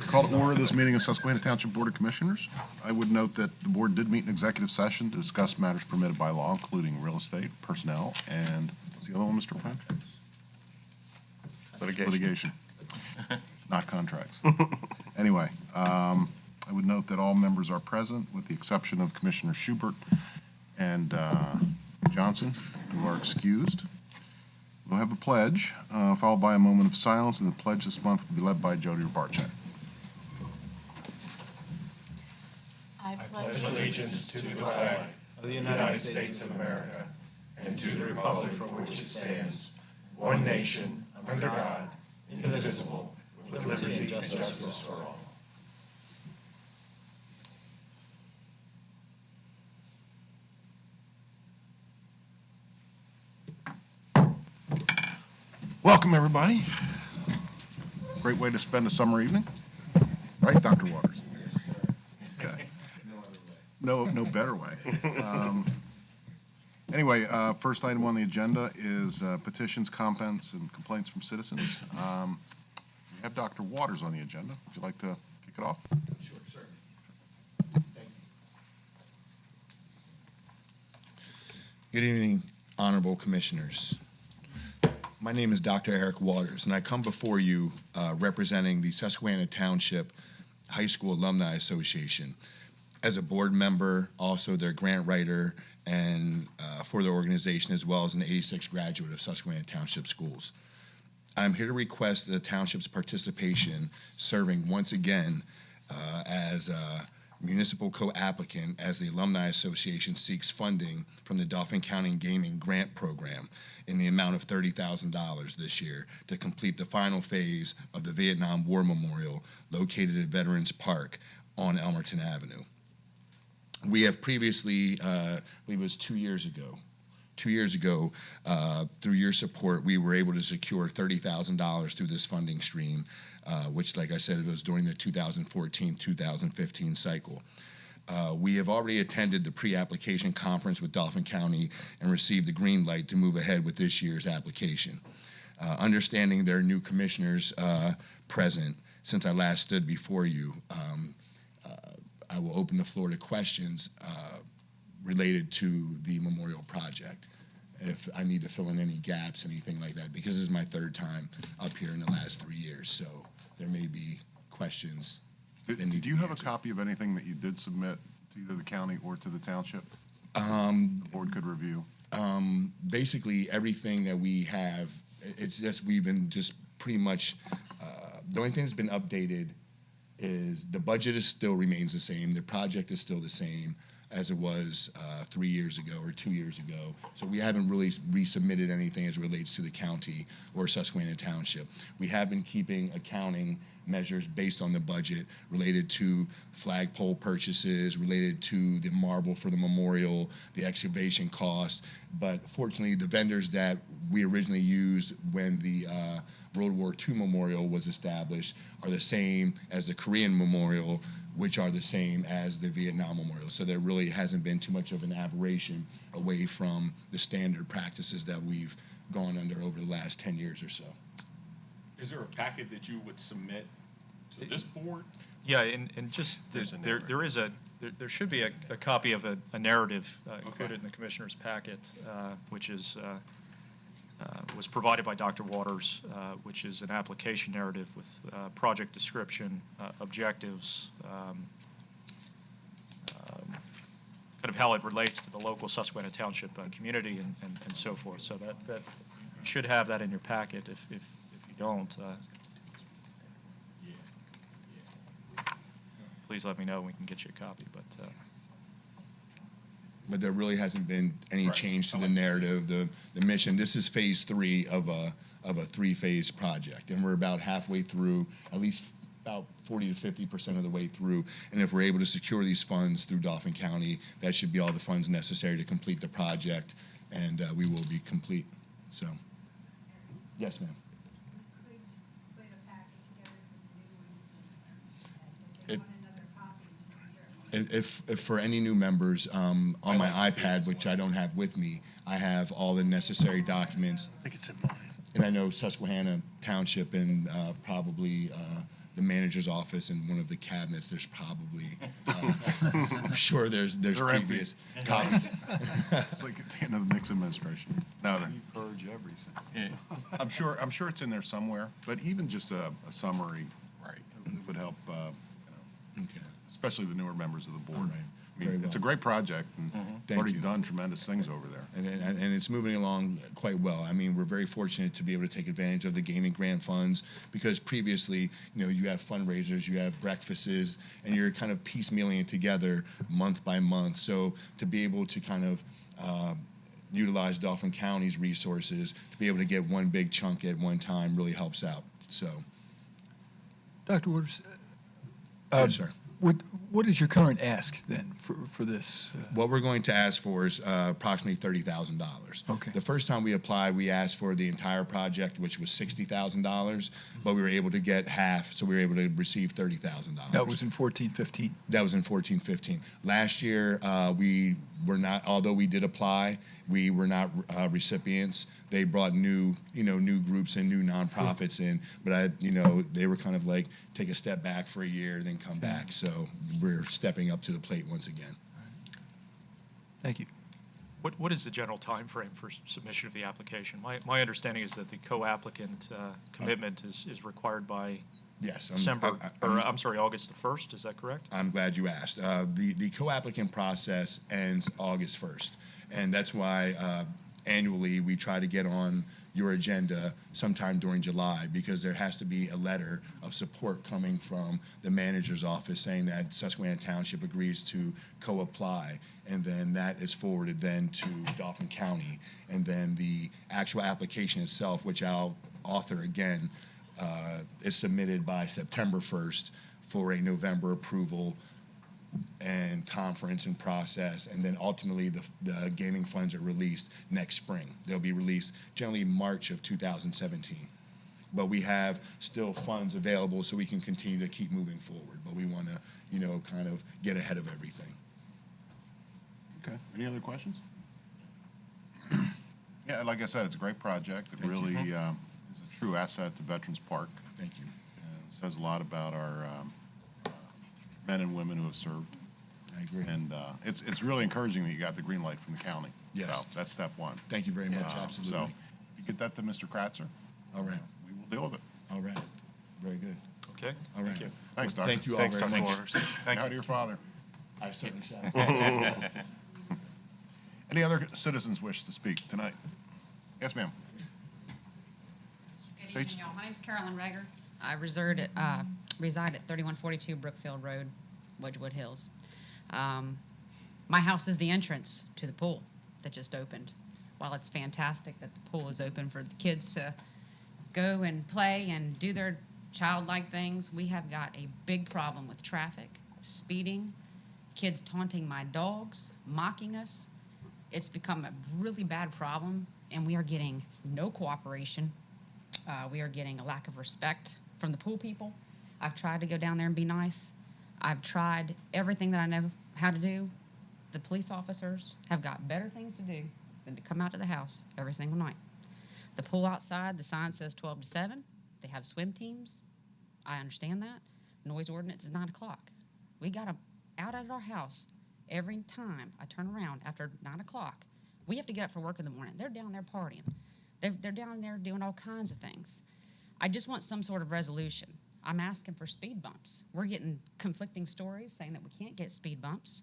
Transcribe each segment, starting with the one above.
Call to order this meeting of Susquehanna Township Board of Commissioners. I would note that the board did meet in executive session to discuss matters permitted by law, including real estate, personnel, and what's the other one, Mr. Penn? Litigation. Not contracts. Anyway, I would note that all members are present with the exception of Commissioner Schubert and Johnson, who are excused. We'll have a pledge, followed by a moment of silence, and the pledge this month will be led by Jody Barczyk. I pledge allegiance to the flag of the United States of America and to the republic for which it stands, one nation, under God, indivisible, with liberty and justice for all. Welcome, everybody. Great way to spend a summer evening, right, Dr. Waters? Yes, sir. Okay. No other way. No better way. Anyway, first item on the agenda is petitions, comments, and complaints from citizens. We have Dr. Waters on the agenda. Would you like to kick it off? Sure, certainly. Thank you. Good evening, honorable commissioners. My name is Dr. Eric Waters, and I come before you representing the Susquehanna Township High School Alumni Association as a board member, also their grant writer, and for their organization, as well as an 86 graduate of Susquehanna Township Schools. I'm here to request the township's participation, serving once again as a municipal co-applicant as the Alumni Association seeks funding from the Dauphin County Gaming Grant Program in the amount of $30,000 this year to complete the final phase of the Vietnam War Memorial located at Veterans Park on Elmerton Avenue. We have previously, I believe it was 2 years ago, through your support, we were able to secure $30,000 through this funding stream, which, like I said, it was during the 2014-2015 cycle. We have already attended the pre-application conference with Dauphin County and received the green light to move ahead with this year's application. Understanding there are new commissioners present since I last stood before you, I will open the floor to questions related to the memorial project. If I need to fill in any gaps, anything like that, because this is my third time up here in the last 3 years, so there may be questions. Did you have a copy of anything that you did submit to either the county or to the township? The board could review. Basically, everything that we have, it's just, we've been just pretty much, the only thing that's been updated is the budget still remains the same, the project is still the same as it was 3 years ago or 2 years ago. So we haven't really resubmitted anything as it relates to the county or Susquehanna Township. We have been keeping accounting measures based on the budget related to flagpole purchases, related to the marble for the memorial, the excavation costs. But fortunately, the vendors that we originally used when the World War II memorial was established are the same as the Korean memorial, which are the same as the Vietnam memorial. So there really hasn't been too much of an aberration away from the standard practices that we've gone under over the last 10 years or so. Is there a packet that you would submit to this board? Yeah, and just there should be a copy of a narrative included in the commissioner's packet, which is was provided by Dr. Waters, which is an application narrative with project description, objectives, kind of how it relates to the local Susquehanna Township community and so forth. So that you should have that in your packet. If you don't, please let me know. We can get you a copy. But there really hasn't been any change to the narrative, the mission. This is phase 3 of a 3-phase project, and we're about halfway through, at least about 40 to 50% of the way through. And if we're able to secure these funds through Dauphin County, that should be all the funds necessary to complete the project, and we will be complete. So, yes, ma'am. If for any new members, on my iPad, which I don't have with me, I have all the necessary documents. I think it's in mine. And I know Susquehanna Township and probably the manager's office and one of the cabinets, there's probably, I'm sure there's They're empty. previous copies. It's like at the end of the Nixon administration. No, You purge everything. yeah, I'm sure it's in there somewhere, but even just a summary, Right. it would help, Okay. especially the newer members of the board. Right. I mean, Very it's a well. great project, and Thank already you. done tremendous things over there. And it's moving along quite well. I mean, we're very fortunate to be able to take advantage of the gaming grant funds because previously, you have fundraisers, you have breakfasts, and you're kind of piecemealing it together month by month. So to be able to kind of utilize Dauphin County's resources to be able to get one big chunk at one time really helps out. So, Dr. Waters, yes, sir. what is your current ask then for this? What we're going to ask for is approximately $30,000. Okay. The first time we applied, we asked for the entire project, which was $60,000, but we were able to get half, so we were able to receive $30,000. That was in 14-15. That was in 14-15. Last year, we were not, although we did apply, we were not recipients. They brought new groups and new nonprofits in, but they were kind of like take a step back for a year, then come back. So we're stepping up to the plate once again. Thank you. What is the general time frame for submission of the application? My understanding is that the co-applicant commitment is required by Yes. August the 1st, is that correct? I'm glad you asked. The co-applicant process ends August 1st, and that's why annually we try to get on your agenda sometime during July because there has to be a letter of support coming from the manager's office saying that Susquehanna Township agrees to co-apply, and then that is forwarded then to Dauphin County, and then the actual application itself, which I'll author again, is submitted by September 1st for a November approval and conference and process, and then ultimately the gaming funds are released next spring. They'll be released generally March of 2017. But we have still funds available so we can continue to keep moving forward. But we want to, kind of get ahead of everything. Okay. Any other questions? Yeah, like I said, it's a great project. It Thank you. really is a true asset to Veterans Park. Thank you. And it says a lot about our men and women who have served. I agree. And it's really encouraging that you got the green light from the county. Yes. So that's step one. Thank you very much. Absolutely. So you get that to Mr. Kratzer, All right. we will deal with it. All right. Very good. Okay, All right. thank you. Thanks, Well, Doctor. thank you all Thanks, very Dr. much. Waters. Say Thank hi you. to your father. I certainly shall. Any other citizens wish to speak tonight? Yes, ma'am. Good State- evening, y'all. My name's Carolyn Rager. I reside at 3142 Brookfield Road, Wedgewood Hills. My house is the entrance to the pool that just opened. While it's fantastic that the pool is open for the kids to go and play and do their childlike things, we have got a big problem with traffic, speeding, kids taunting my dogs, mocking us. It's become a really bad problem, and we are getting no cooperation. We are getting a lack of respect from the pool people. I've tried to go down there and be nice. I've tried everything that I know how to do. The police officers have got better things to do than to come out to the house every single night. The pool outside, the sign says 12 to 7. They have swim teams. I understand that. Noise ordinance is 9 o'clock. We got them out at our house every time I turn around after 9 o'clock. We have to get up for work in the morning. They're down there partying. They're down there doing all kinds of things. I just want some sort of resolution. I'm asking for speed bumps. We're getting conflicting stories saying that we can't get speed bumps.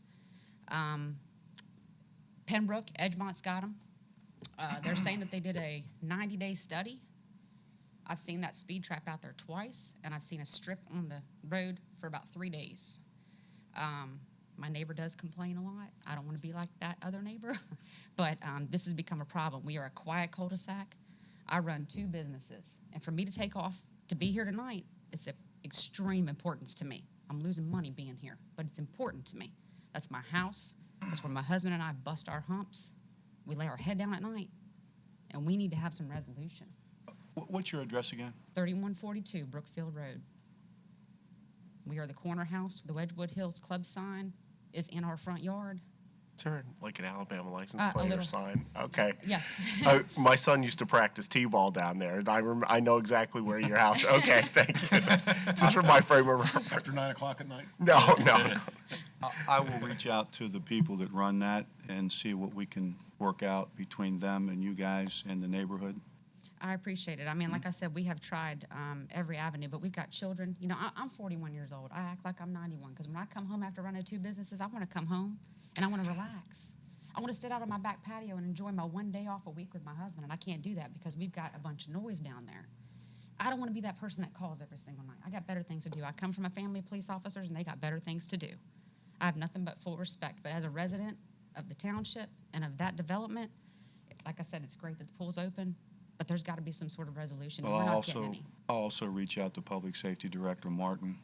Pembroke, Edgemont's got them. They're saying that they did a 90-day study. I've seen that speed trap out there twice, and I've seen a strip on the road for about 3 days. My neighbor does complain a lot. I don't want to be like that other neighbor, but this has become a problem. We are a quiet cul-de-sac. I run 2 businesses, and for me to take off to be here tonight, it's of extreme importance to me. I'm losing money being here, but it's important to me. That's my house. That's where my husband and I bust our humps. We lay our head down at night, and we need to have some resolution. What's your address again? 3142 Brookfield Road. We are the corner house. The Wedgewood Hills Club sign is in our front yard. Is there like an Alabama license A plate or little. sign? Okay. Yes. My son used to practice t-ball down there, and I know exactly where your house. Okay, thank you. Just for my frame of reference. After 9 o'clock at night? No, no. I will reach out to the people that run that and see what we can work out between them and you guys and the neighborhood. I appreciate it. I mean, like I said, we have tried every avenue, but we've got children. You know, I'm 41 years old. I act like I'm 91 because when I come home after running 2 businesses, I want to come home and I want to relax. I want to sit out on my back patio and enjoy my 1 day off a week with my husband, and I can't do that because we've got a bunch of noise down there. I don't want to be that person that calls every single night. I got better things to do. I come from a family of police officers, and they got better things to do. I have nothing but full respect, but as a resident of the township and of that development, like I said, it's great that the pool's open, but there's got to be some sort of resolution. Well, We're I'll not getting any. also reach out to Public Safety Director Martin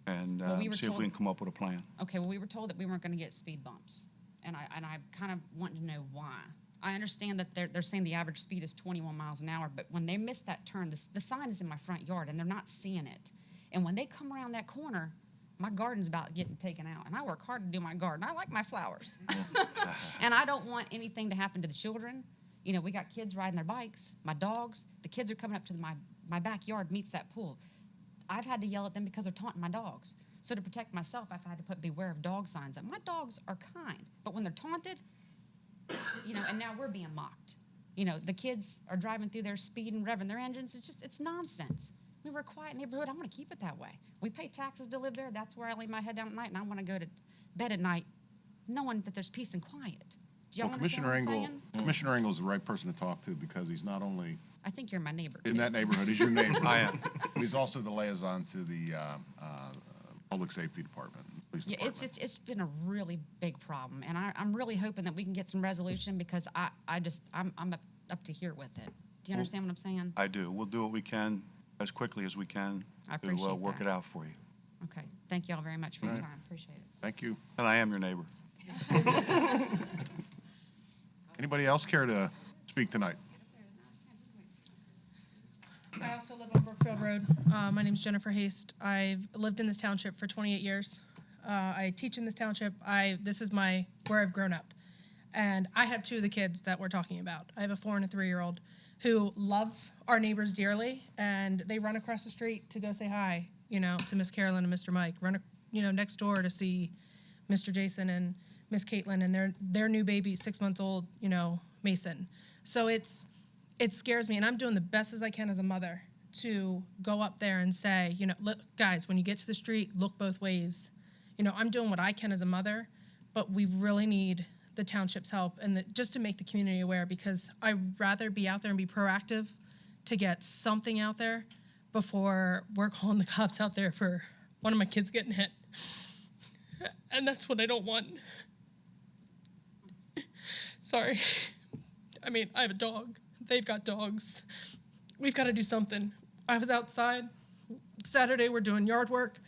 and Well, we were see if told- we can come up with a plan. Okay, well, we were told that we weren't going to get speed bumps, and I kind of want to know why. I understand that they're saying the average speed is 21 miles an hour, but when they miss that turn, the sign is in my front yard, and they're not seeing it. And when they come around that corner, my garden's about getting taken out, and I work hard to do my garden. I like my flowers. And I don't want anything to happen to the children. You know, we got kids riding their bikes, my dogs. The kids are coming up to my backyard meets that pool. I've had to yell at them because they're taunting my dogs. So to protect myself, I've had to put beware of dog signs up. My dogs are kind, but when they're taunted, you know, and now we're being mocked. You know, the kids are driving through there, speeding, revving their engines. It's nonsense. We were a quiet neighborhood. I want to keep it that way. We pay taxes to live there. That's where I lay my head down at night, and I want to go to bed at night knowing that there's peace and quiet. Do y'all Well, understand what I'm saying? Commissioner Engel is the right person to talk to because he's not only I think you're my neighbor, too. in that neighborhood, he's your neighbor. I am. But he's also the liaison to the Public Safety Department, Police Yeah, Department. it's been a really big problem, and I'm really hoping that we can get some resolution because I'm up to here with it. Do you understand what I'm saying? I do. We'll do what we can as quickly as we can I to appreciate work that. it out for you. Okay, thank you all very much for your All right. time. Appreciate it. Thank you. And I am your neighbor. Anybody else care to speak tonight? I also live on Brookfield Road. My name's Jennifer Haste. I've lived in this township for 28 years. I teach in this township. This is where I've grown up. And I have 2 of the kids that we're talking about. I have a 4 and a 3-year-old who love our neighbors dearly, and they run across the street to go say hi, you know, to Miss Carolyn and Mr. Mike. Run, next door to see Mr. Jason and Miss Caitlin and their new baby, 6 months old, you know, Mason. So it scares me, and I'm doing the best as I can as a mother to go up there and say, you know, look, guys, when you get to the street, look both ways. You know, I'm doing what I can as a mother, but we really need the township's help and just to make the community aware, because I'd rather be out there and be proactive to get something out there before we're calling the cops out there for one of my kids getting hit. And that's what I don't want. Sorry. I mean, I have a dog. They've got dogs. We've got to do something. I was outside. Saturday, we're doing yard work,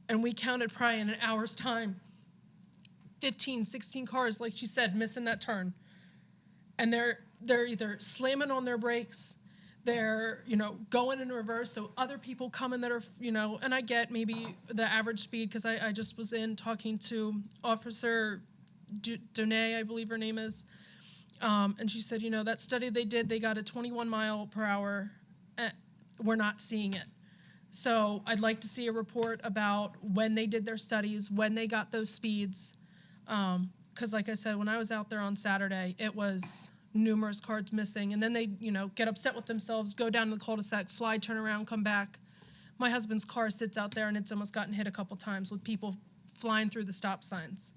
and we counted probably in an hour's time 15, 16 cars, like she said, missing that turn. And they're either slamming on their brakes, they're, you know, going in reverse, so other people coming that are, you know, and I get maybe the average speed, because I just was in talking to Officer Donay, I believe her name is, and she said, you know, that study they did, they got a 21 mile per hour. We're not seeing it. So I'd like to see a report about when they did their studies, when they got those speeds. Because like I said, when I was out there on Saturday, it was numerous cars missing. And then they, you know, get upset with themselves, go down to the cul-de-sac, fly, turn around, come back. My husband's car sits out there, and it's almost gotten hit a couple times with people flying through the stop signs.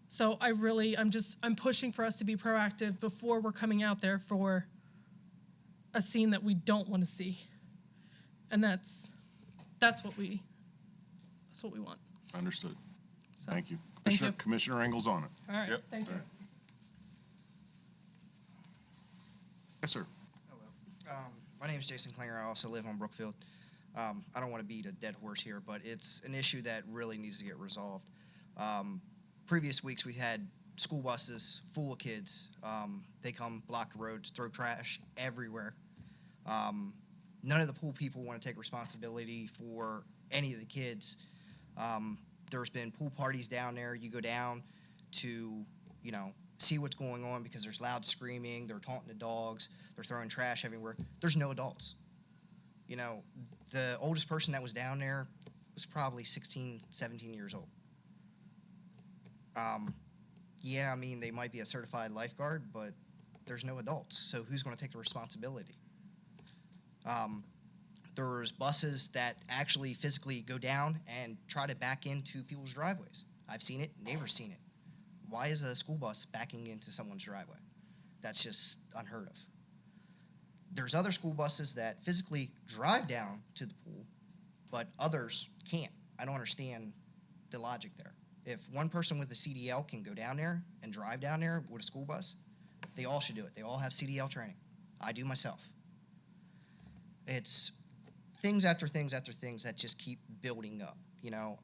So I'm pushing for us to be proactive before we're coming out there for a scene that we don't want to see. And that's what we want. Understood. So, Thank you. Thank you. Commissioner Engel's on it. All right, Yep. thank you. All right. Yes, sir. Hello. My name is Jason Klinger. I also live on Brookfield. I don't want to beat a dead horse here, but it's an issue that really needs to get resolved. Previous weeks, we had school buses full of kids. They come block the roads, throw trash everywhere. None of the pool people want to take responsibility for any of the kids. There's been pool parties down there. You go down to, see what's going on because there's loud screaming, they're taunting the dogs, they're throwing trash everywhere. There's no adults. The oldest person that was down there was probably 16, 17 years old. Yeah, I mean, they might be a certified lifeguard, but there's no adults. So who's going to take the responsibility? There's buses that actually physically go down and try to back into people's driveways. I've seen it, neighbors seen it. Why is a school bus backing into someone's driveway? That's just unheard of. There's other school buses that physically drive down to the pool, but others can't. I don't understand the logic there. If one person with a CDL can go down there and drive down there with a school bus, they all should do it. They all have CDL training. I do myself. It's things after things after things that just keep building up.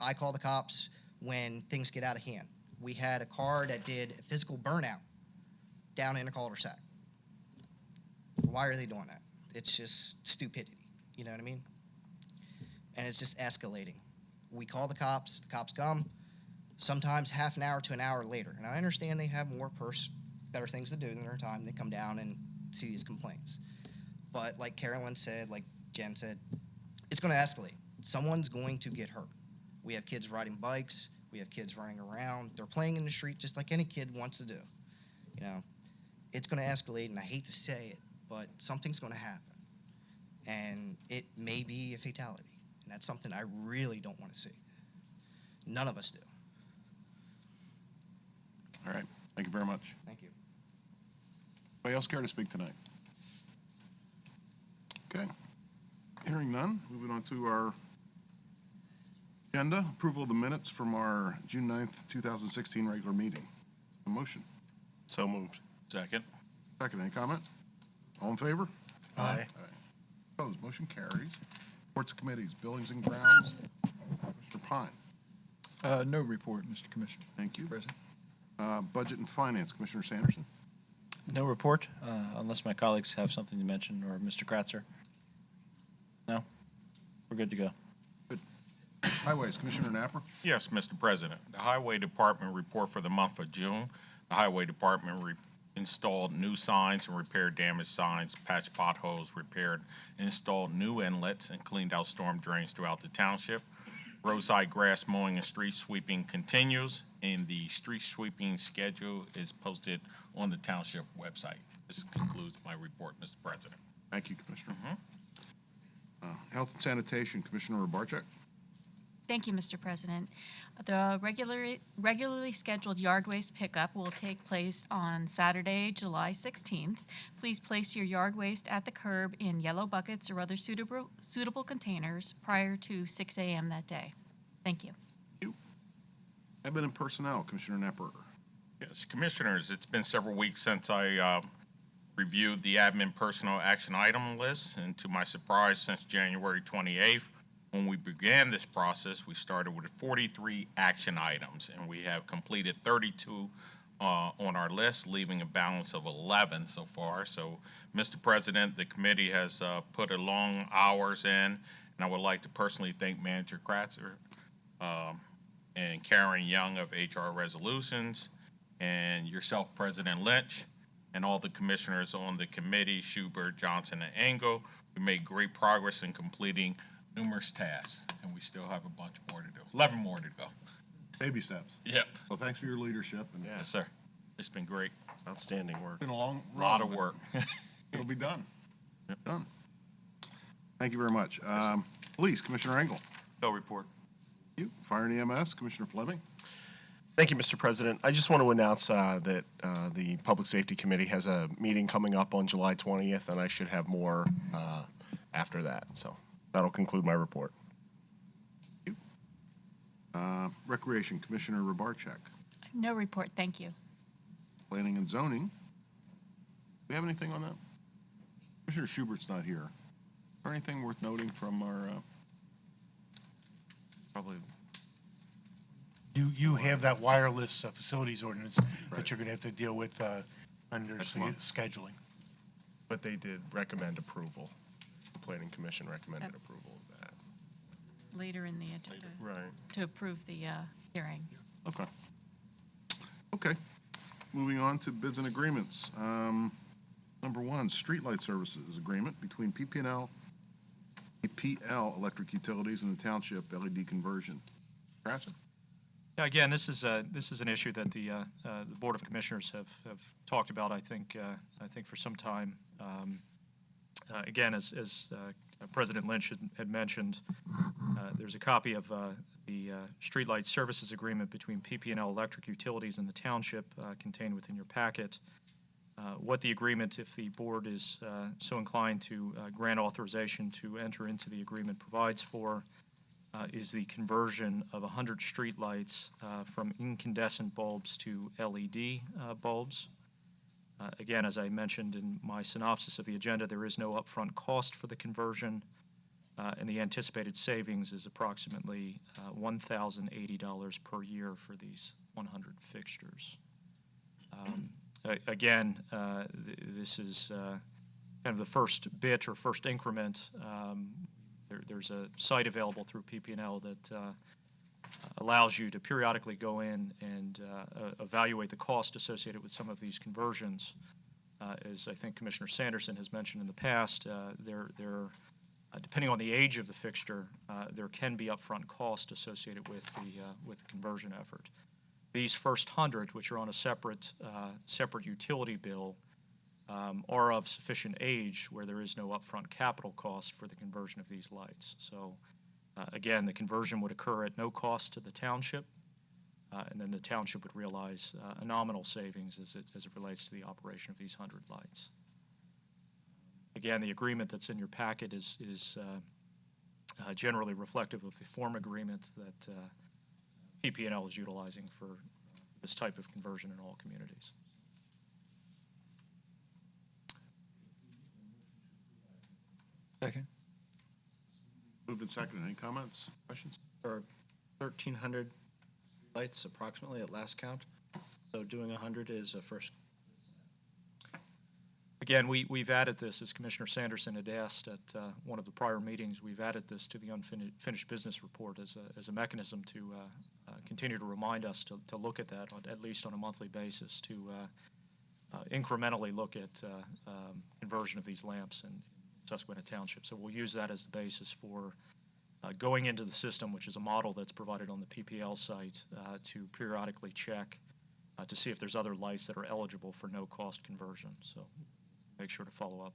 I call the cops when things get out of hand. We had a car that did a physical burnout down in a cul-de-sac. Why are they doing that? It's just stupidity. You know what I mean? And it's just escalating. We call the cops come, sometimes half an hour to an hour later. And I understand they have better things to do in their time. They come down and see these complaints. But like Carolyn said, like Jen said, it's going to escalate. Someone's going to get hurt. We have kids riding bikes. We have kids running around. They're playing in the street just like any kid wants to do. It's going to escalate, and I hate to say it, but something's going to happen. And it may be a fatality. And that's something I really don't want to see. None of us do. All right. Thank you very much. Thank you. Anybody else care to speak tonight? Okay. Hearing none, moving on to our agenda, approval of the minutes from our June 9th, 2016 regular meeting. A motion. So moved. Second. Second, any comment? All in favor? Aye. Opposed, motion carries. Reports of committees, buildings and grounds. Commissioner Pine. No report, Mr. Commissioner. Thank you. President. Budget and Finance, Commissioner Sanderson. No report, unless my colleagues have something to mention, or Mr. Kratzer. No? We're good to go. Good. Highways, Commissioner Napper. Yes, Mr. President. The Highway Department report for the month of June. The Highway Department installed new signs and repaired damaged signs, patched potholes, repaired and installed new inlets, and cleaned out storm drains throughout the township. Roadside grass mowing and street sweeping continues, and the street sweeping schedule is posted on the township website. This concludes my report, Mr. President. Thank you, Commissioner. Health and Sanitation, Commissioner Rabarchak. Thank you, Mr. President. The regularly scheduled yard waste pickup will take place on Saturday, July 16th. Please place your yard waste at the curb in yellow buckets or other suitable containers prior to 6 a.m. that day. Thank you. Thank you. Admin and Personnel, Commissioner Napper. Yes, Commissioners, it's been several weeks since I reviewed the admin personnel action item list, and to my surprise, since January 28th, when we began this process, we started with 43 action items, and we have completed 32 on our list, leaving a balance of 11 so far. So, Mr. President, the committee has put a long hours in, and I would like to personally thank Manager Kratzer and Karen Young of HR Resolutions, and yourself, President Lynch, and all the commissioners on the committee, Schubert, Johnson, and Engel. We made great progress in completing numerous tasks, and we still have a bunch more to do. 11 more to go. Baby steps. Yep. Well, thanks for your leadership. And Yes, sir. It's been great. Outstanding work. It's been a long Lot road, of work. but It'll be done. Done. Thank you very much. Police, Commissioner Engel. No report. Thank you. Fire and EMS, Commissioner Fleming. Thank you, Mr. President. I just want to announce that the Public Safety Committee has a meeting coming up on July 20th, and I should have more after that. So that'll conclude my report. Thank you. Recreation, Commissioner Rabarchak. No report, thank you. Planning and Zoning. Do we have anything on that? Commissioner Schubert's not here. Is there anything worth noting from our, Probably. You have that wireless facilities ordinance that you're going to have to deal with under Next month. scheduling. But they did recommend approval. The Planning Commission recommended That's- approval of that. Later in the agenda Right. to approve the hearing. okay. Okay. moving on to bids and agreements. Number one, streetlight services agreement between PPL Electric Utilities and the Township LED conversion. Kratzer? Yeah, again, this is an issue that the Board of Commissioners have talked about. I think for some time. Again, as President Lynch had mentioned, there's a copy of the streetlight services agreement between PP&L Electric Utilities and the Township contained within your packet. What the agreement, if the board is so inclined to grant authorization to enter into the agreement, provides for is the conversion of 100 streetlights from incandescent bulbs to LED bulbs. Again, as I mentioned in my synopsis of the agenda, there is no upfront cost for the conversion, and the anticipated savings is approximately $1,080 per year for these 100 fixtures. Again, this is kind of the first bit or first increment. There's a site available through PP&L that allows you to periodically go in and evaluate the cost associated with some of these conversions. As I think Commissioner Sanderson has mentioned in the past, depending on the age of the fixture, there can be upfront cost associated with the conversion effort. These first 100, which are on a separate utility bill, are of sufficient age where there is no upfront capital cost for the conversion of these lights. So, again, the conversion would occur at no cost to the township, and then the township would realize a nominal savings as it relates to the operation of these 100 lights. Again, the agreement that's in your packet is generally reflective of the form agreement that PP&L is utilizing for this type of conversion in all communities. Second. Moved and seconded. Any comments, questions? There are 1,300 lights approximately at last count, so doing 100 is a first. Again, we've added this, as Commissioner Sanderson had asked at one of the prior meetings, we've added this to the unfinished business report as a mechanism to continue to remind us to look at that, at least on a monthly basis, to incrementally look at conversion of these lamps in Susquehanna Township. So we'll use that as the basis for going into the system, which is a model that's provided on the PPL site, to periodically check to see if there's other lights that are eligible for no-cost conversion. So make sure to follow up.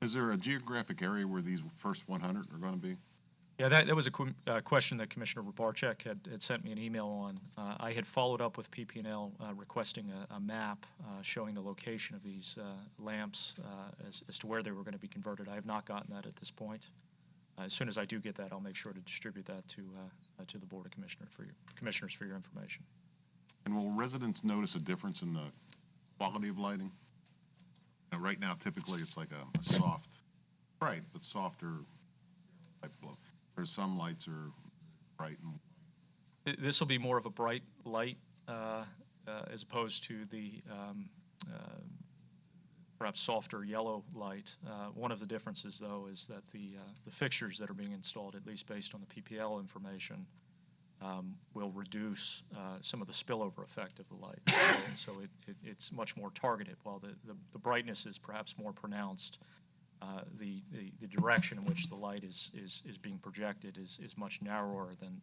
Is there a geographic area where these first 100 are going to be? Yeah, that was a question that Commissioner Rabarchek had sent me an email on. I had followed up with PP&L requesting a map showing the location of these lamps as to where they were going to be converted. I have not gotten that at this point. As soon as I do get that, I'll make sure to distribute that to the Board of Commissioners for your information. And will residents notice a difference in the quality of lighting? Now, right now, typically, it's like a soft, bright, but softer light bulb. There's some lights are bright. This will be more of a bright light as opposed to the perhaps softer yellow light. One of the differences, though, is that the fixtures that are being installed, at least based on the PPL information, will reduce some of the spillover effect of the light. So it's much more targeted. While the brightness is perhaps more pronounced, the direction in which the light is being projected is much narrower than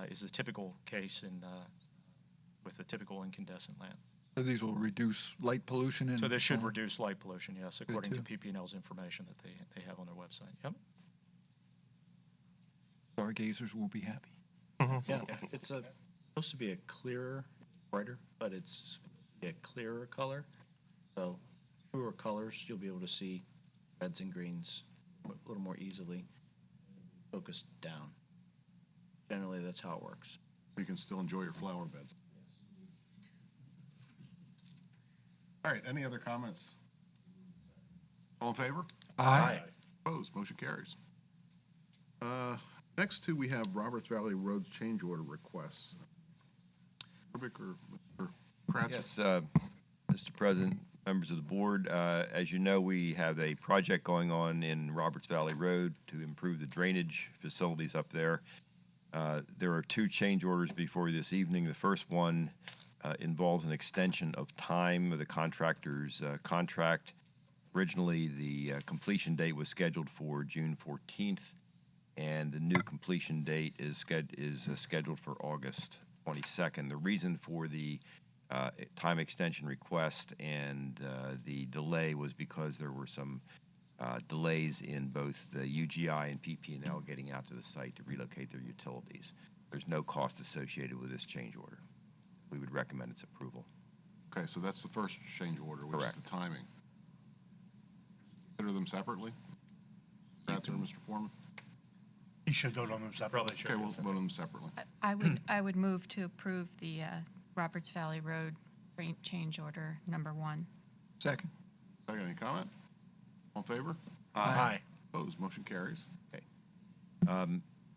is the typical case with a typical incandescent lamp. So these will reduce light pollution? So this should reduce light pollution, yes, according to PP&L's information that they have on their website. Yep. Stargazers will be happy. Yeah, it's supposed to be a clearer, brighter, but it's a clearer color. So truer colors, you'll be able to see reds and greens a little more easily, focused down. Generally, that's how it works. You can still enjoy your flower beds. All right, any other comments? All in favor? Aye. Opposed, motion carries. Next two, we have Roberts Valley Roads change order requests. Rubik or Mr. Kratzer? Yes, Mr. President, members of the board, as you know, we have a project going on in Roberts Valley Road to improve the drainage facilities up there. There are two change orders before you this evening. The first one involves an extension of time of the contractor's contract. Originally, the completion date was scheduled for June 14th, and the new completion date is scheduled for August 22nd. The reason for the time extension request and the delay was because there were some delays in both the UGI and PP&L getting out to the site to relocate their utilities. There's no cost associated with this change order. We would recommend its approval. Okay, so that's the first change order, which Correct. is the timing. Consider them separately? Kratzer, Mr. Foreman? You should vote on them separately. Okay, we'll vote on them separately. I would move to approve the Roberts Valley Road rate change order number 1. Second. Second, any comment? All in favor? Aye. Opposed, motion carries.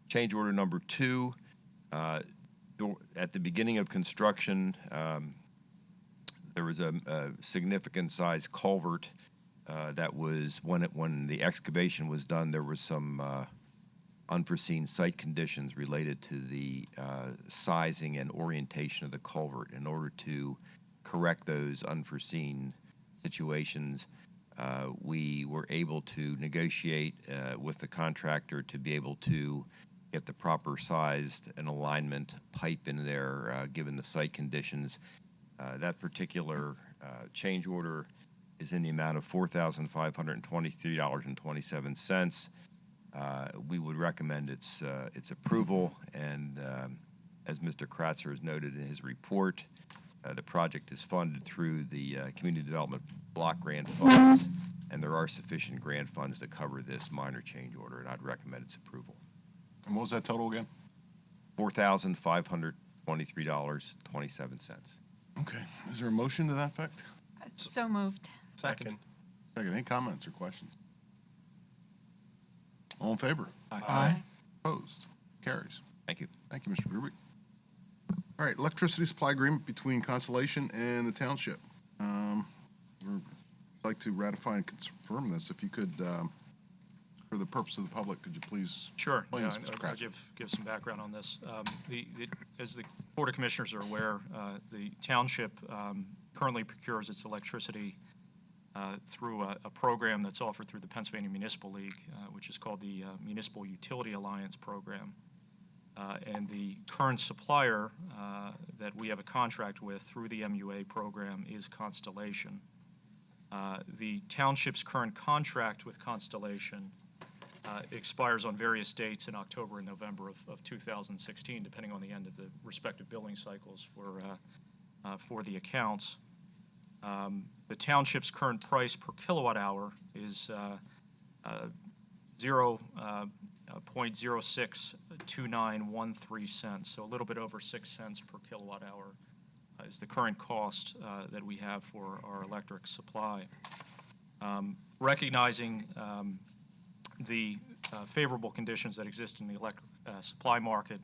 Change order number 2, at the beginning of construction, there was a significant size culvert that was, when the excavation was done, there was some unforeseen site conditions related to the sizing and orientation of the culvert. In order to correct those unforeseen situations, we were able to negotiate with the contractor to be able to get the proper sized and alignment pipe in there, given the site conditions. That particular change order is in the amount of $4,523.27. We would recommend its approval, and as Mr. Kratzer has noted in his report, the project is funded through the Community Development Block Grant funds, and there are sufficient grant funds to cover this minor change order, and I'd recommend its approval. And what was that total again? $4,523.27. Okay, is there a motion to that effect? So moved. Second. Second, any comments or questions? All in favor? Aye. Opposed? Carries. Thank you. Thank you, Mr. Grubik. All right, electricity supply agreement between Constellation and the township. We'd like to ratify and confirm this. If you could, for the purpose of the public, could you please? Sure. explain Yeah, this, Mr. I'll Kratzer? give some background on this. As the Board of Commissioners are aware, the township currently procures its electricity through a program that's offered through the Pennsylvania Municipal League, which is called the Municipal Utility Alliance Program. And the current supplier that we have a contract with through the MUA program is Constellation. The township's current contract with Constellation expires on various dates in October and November of 2016, depending on the end of the respective billing cycles for the accounts. The township's current price per kilowatt hour is 0.062913 cents, so a little bit over 6 cents per kilowatt hour is the current cost that we have for our electric supply. Recognizing the favorable conditions that exist in the electric supply market,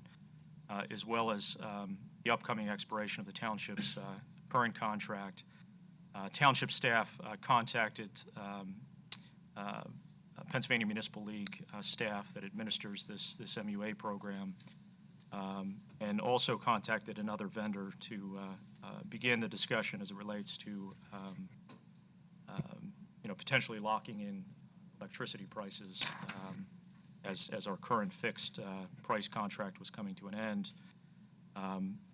as well as the upcoming expiration of the township's current contract, township staff contacted Pennsylvania Municipal League staff that administers this MUA program, and also contacted another vendor to begin the discussion as it relates to potentially locking in electricity prices as our current fixed price contract was coming to an end.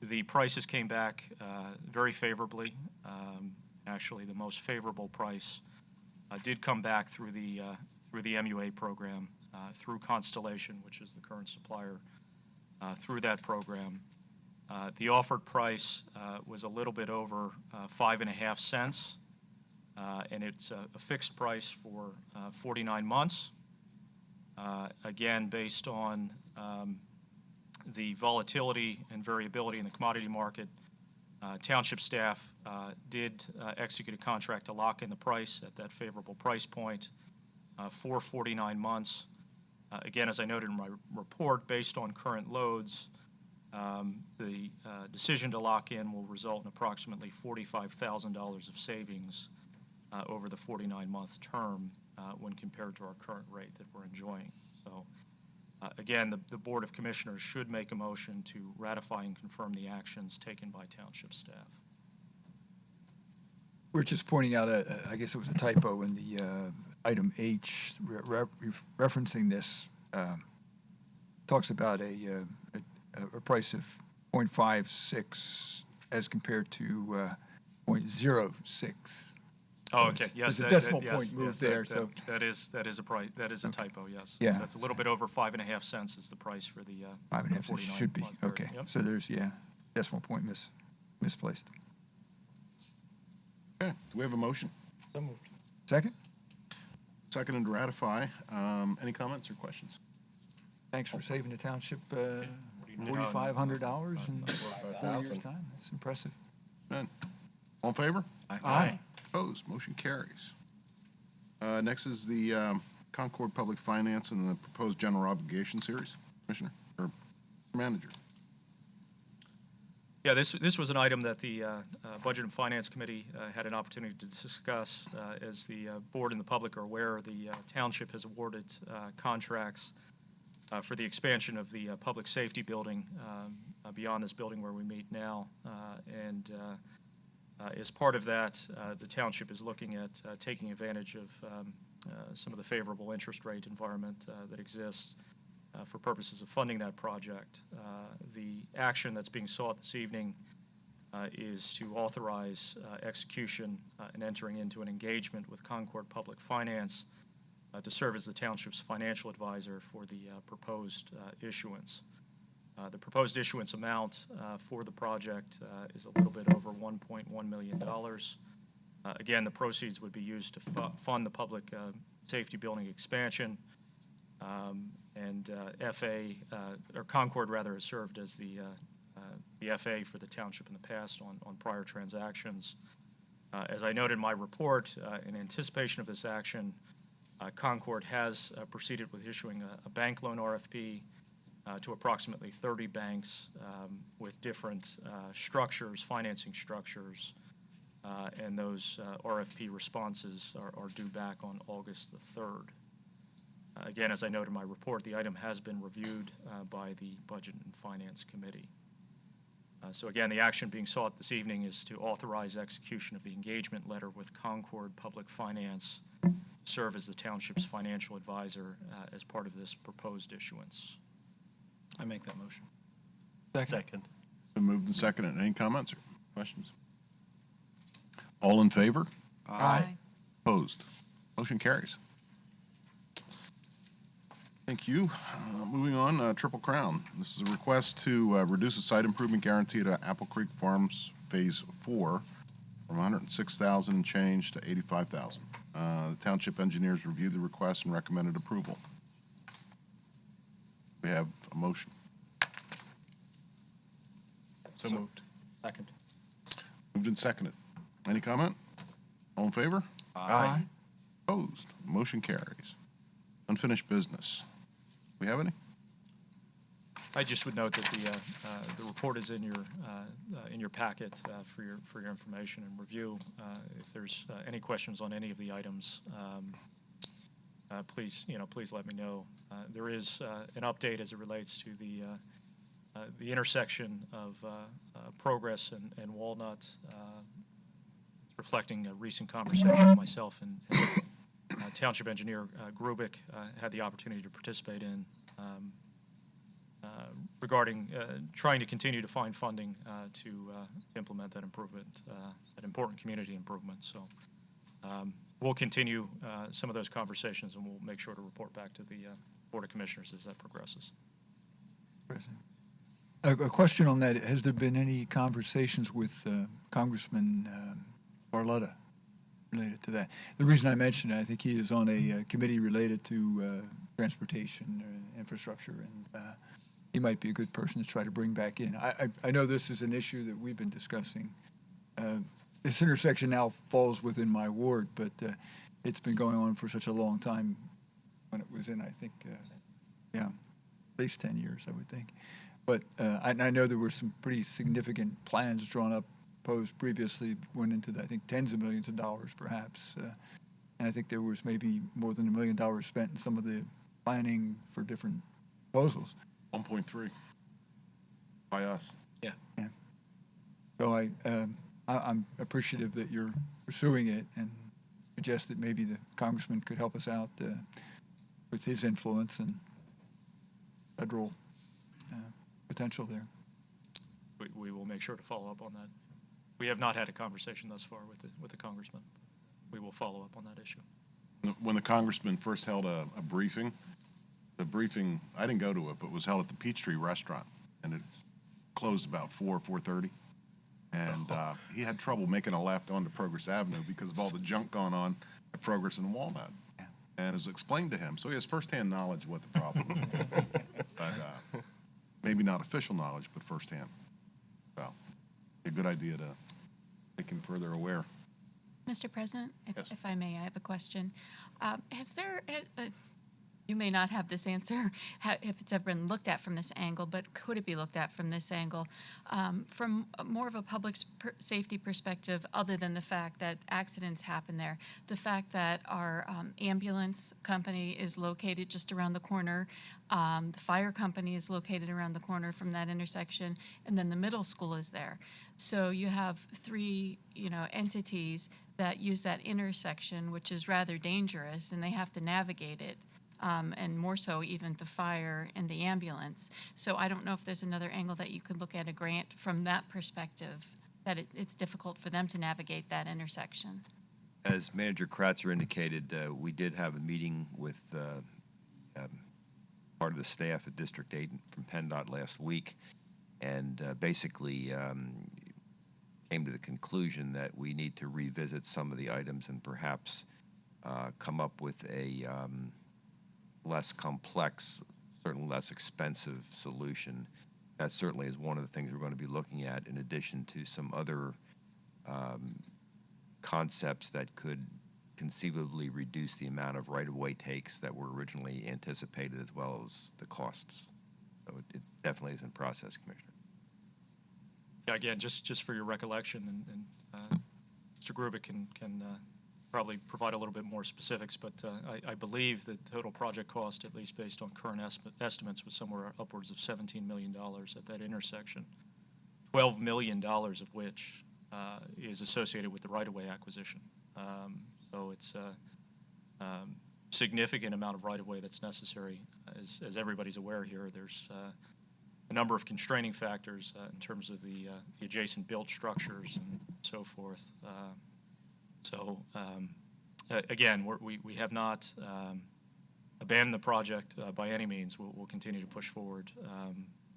The prices came back very favorably. Actually, the most favorable price did come back through the MUA program, through Constellation, which is the current supplier, through that program. The offered price was a little bit over 5.5 cents, and it's a fixed price for 49 months. Again, based on the volatility and variability in the commodity market, township staff did execute a contract to lock in the price at that favorable price point for 49 months. Again, as I noted in my report, based on current loads, the decision to lock in will result in approximately $45,000 of savings over the 49-month term when compared to our current rate that we're enjoying. So Again, the Board of Commissioners should make a motion to ratify and confirm the actions taken by township staff. We're just pointing out, I guess it was a typo in the item H, referencing this, talks about a price of 0.56 as compared to 0.06. Oh, okay, yes. There's a decimal point moved there, so. That is a typo, yes. Yeah. So that's a little bit over 5.5 cents is the price for the 5.5 49 should be, Wadsworth. okay. Yep. So there's, decimal point misplaced. Okay, do we have a motion? So moved. Second? Seconded to ratify. Any comments or questions? Thanks for saving the township $4,500 in 4 years' time. That's impressive. None. All in favor? Aye. Opposed? Motion carries. Next is the Concord Public Finance and the proposed general obligation series. Commissioner, or Manager. Yeah, this was an item that the Budget and Finance Committee had an opportunity to discuss. As the board and the public are aware, the township has awarded contracts for the expansion of the public safety building beyond this building where we meet now. As part of that, the township is looking at taking advantage of some of the favorable interest rate environment that exists for purposes of funding that project. The action that's being sought this evening is to authorize execution and entering into an engagement with Concord Public Finance to serve as the township's financial advisor for the proposed issuance. The proposed issuance amount for the project is a little bit over $1.1 million. Again, the proceeds would be used to fund the public safety building expansion. Concord rather has served as the FA for the township in the past on prior transactions. As I noted in my report, in anticipation of this action, Concord has proceeded with issuing a bank loan RFP to approximately 30 banks with different structures, financing structures, and those RFP responses are due back on August the 3rd. Again, as I noted in my report, the item has been reviewed by the Budget and Finance Committee. So again, the action being sought this evening is to authorize execution of the engagement letter with Concord Public Finance, serve as the township's financial advisor as part of this proposed issuance. I make that motion. Second. Been moved and seconded. Any comments or questions? All in favor? Aye. Opposed? Motion carries. Thank you. Moving on, Triple Crown. This is a request to reduce the site improvement guarantee to Apple Creek Farms Phase 4 from $106,000 and change to $85,000. The township engineers reviewed the request and recommended approval. We have a motion. So moved. Second. Moved and seconded. Any comment? All in favor? Aye. Opposed? Motion carries. Unfinished business. We have any? I just would note that the report is in your packet for your information and review. If there's any questions on any of the items, please let me know. There is an update as it relates to the intersection of Progress and Walnut. It's reflecting a recent conversation with myself and Township Engineer Grubik had the opportunity to participate in regarding trying to continue to find funding to implement that improvement, that important community improvement. So we'll continue some of those conversations, and we'll make sure to report back to the Board of Commissioners as that progresses. A question on that. Has there been any conversations with Congressman Barletta related to that? The reason I mention it, I think he is on a committee related to transportation and infrastructure, and he might be a good person to try to bring back in. I know this is an issue that we've been discussing. This intersection now falls within my ward, but it's been going on for such a long time. When it was in, I think, at least 10 years, I would think. But I know there were some pretty significant plans drawn up, posed previously, went into, I think, tens of millions of dollars, perhaps. And I think there was maybe more than $1 million spent in some of the planning for different proposals. 1.3 by us. Yeah. So I'm appreciative that you're pursuing it and suggest that maybe the congressman could help us out with his influence and federal potential there. We will make sure to follow up on that. We have not had a conversation thus far with the congressman. We will follow up on that issue. When the congressman first held a briefing, the briefing, I didn't go to it, but was held at the Peachtree Restaurant, and it closed about 4:30. And he had trouble making a left onto Progress Avenue because of all the junk going on at Progress and Walnut. And it was explained to him, so he has firsthand knowledge of what the problem is. But maybe not official knowledge, but firsthand. So, a good idea to make him further aware. Mr. President, Yes. if I may, I have a question. Has there, you may not have this answer if it's ever been looked at from this angle, but could it be looked at from this angle? From more of a public safety perspective, other than the fact that accidents happen there, the fact that our ambulance company is located just around the corner, the fire company is located around the corner from that intersection, and then the middle school is there. So you have three, entities that use that intersection, which is rather dangerous, and they have to navigate it. And more so even the fire and the ambulance. So I don't know if there's another angle that you could look at a grant from that perspective, that it's difficult for them to navigate that intersection. As Manager Kratzer indicated, we did have a meeting with part of the staff at District 8 from PennDOT last week, and basically came to the conclusion that we need to revisit some of the items and perhaps come up with a less complex, certainly less expensive solution. That certainly is one of the things we're going to be looking at, in addition to some other concepts that could conceivably reduce the amount of right-of-way takes that were originally anticipated, as well as the costs. So it definitely is in process, Commissioner. Yeah, again, just for your recollection, and Mr. Grubik can probably provide a little bit more specifics, but I believe the total project cost, at least based on current estimates, was somewhere upwards of $17 million at that intersection, $12 million of which is associated with the right-of-way acquisition. So it's a significant amount of right-of-way that's necessary. As everybody's aware here, there's a number of constraining factors in terms of the adjacent built structures and so forth. So again, we have not abandoned the project by any means. We'll continue to push forward,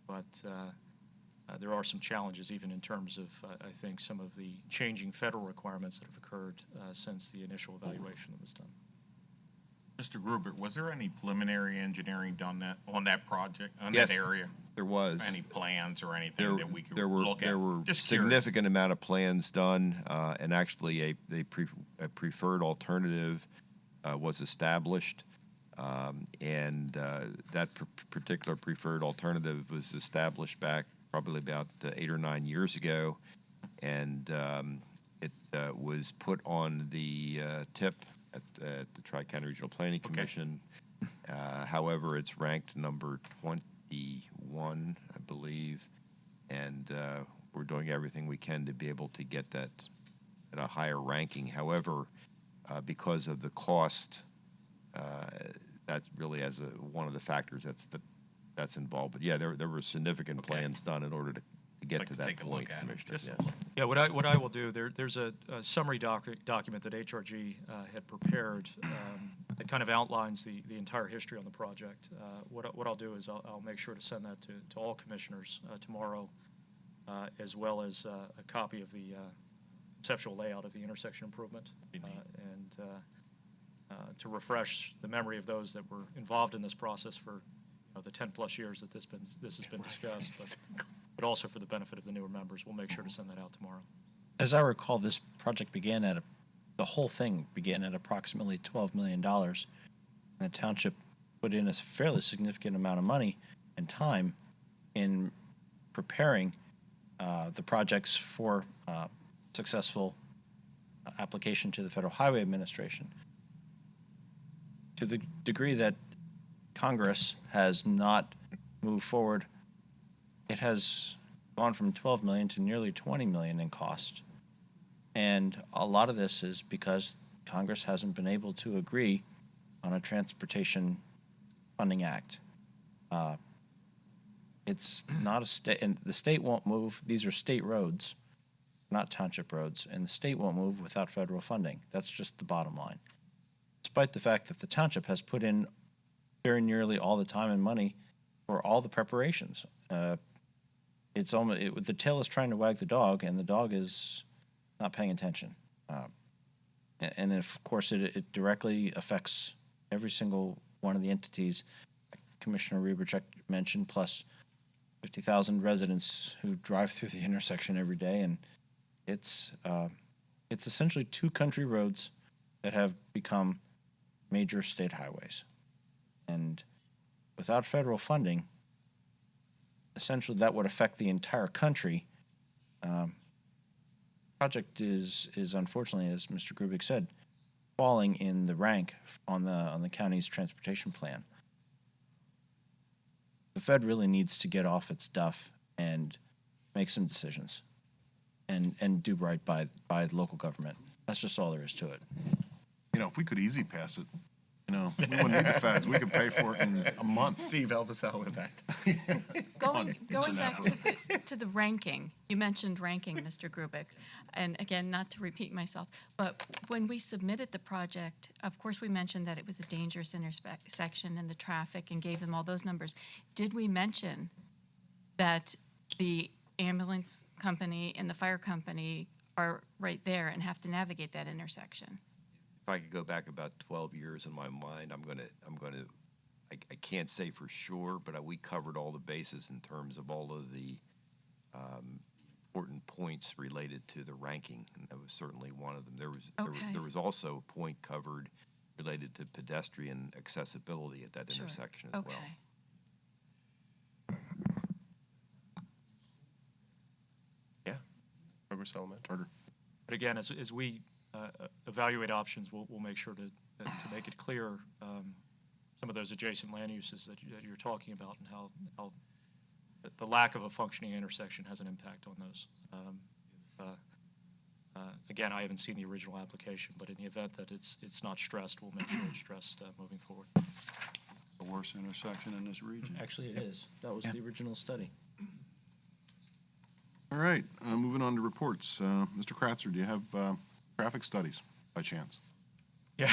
but there are some challenges even in terms of, I think, some of the changing federal requirements that have occurred since the initial evaluation that was done. Mr. Gruber, was there any preliminary engineering done on that project, on Yes, that area? there was. Any plans or anything that we could look at? There were Just curious. significant amount of plans done, and actually a preferred alternative was established, and that particular preferred alternative was established back probably about 8 or 9 years ago, and it was put on the tip at the Tri-County Regional Planning Commission. However, it's ranked number 21, I believe, and we're doing everything we can to be able to get that at a higher ranking. However, because of the cost, that's really as one of the factors that's involved. But yeah, there were significant plans done in order to get to that point, Commissioner. Yes. Yeah, what I will do, there's a summary document that HRG had prepared that kind of outlines the entire history on the project. What I'll do is I'll make sure to send that to all commissioners tomorrow, as well as a copy of the conceptual layout of the intersection improvement, and to refresh the memory of those that were involved in this process for the 10+ years that this has been discussed, but also for the benefit of the newer members. We'll make sure to send that out tomorrow. As I recall, this project the whole thing began at approximately $12 million. And the township put in a fairly significant amount of money and time in preparing the projects for successful application to the Federal Highway Administration. To the degree that Congress has not move forward, it has gone from 12 million to nearly 20 million in cost. And a lot of this is because Congress hasn't been able to agree on a transportation funding act. It's not a state, and the state won't move. These are state roads, not township roads, and the state won't move without federal funding. That's just the bottom line. Despite the fact that the township has put in very nearly all the time and money for all the preparations. It's almost, the tail is trying to wag the dog, and the dog is not paying attention. And of course, it directly affects every single one of the entities Commissioner Rubercheck mentioned, plus 50,000 residents who drive through the intersection every day. And it's essentially two country roads that have become major state highways. And without federal funding, essentially that would affect the entire country. Project is unfortunately, as Mr. Grubig said, falling in the rank on the county's transportation plan. The Fed really needs to get off its duff and make some decisions and do right by the local government. That's just all there is to it. You know, if we could easy pass it, you know, we wouldn't need the feds. We could pay for it in a month. Steve, help us out with that. Going back to the ranking, you mentioned ranking, Mr. Grubik, and again, not to repeat myself, but when we submitted the project, of course, we mentioned that it was a dangerous intersection and the traffic and gave them all those numbers. Did we mention that the ambulance company and the fire company are right there and have to navigate that intersection? If I could go back about 12 years in my mind, I can't say for sure, but we covered all the bases in terms of all of the important points related to the ranking, and that was certainly one of them. There was also a point covered related to pedestrian accessibility at that intersection as well. Yeah. Progress element. Carter. But again, as we evaluate options, we'll make sure to make it clear some of those adjacent land uses that you're talking about and how the lack of a functioning intersection has an impact on those. Again, I haven't seen the original application, but in the event that it's not stressed, we'll make sure it's stressed moving forward. The worst intersection in this region. Actually, it is. That was the original study. All right, moving on to reports. Mr. Kratzer, do you have traffic studies by chance? Yeah.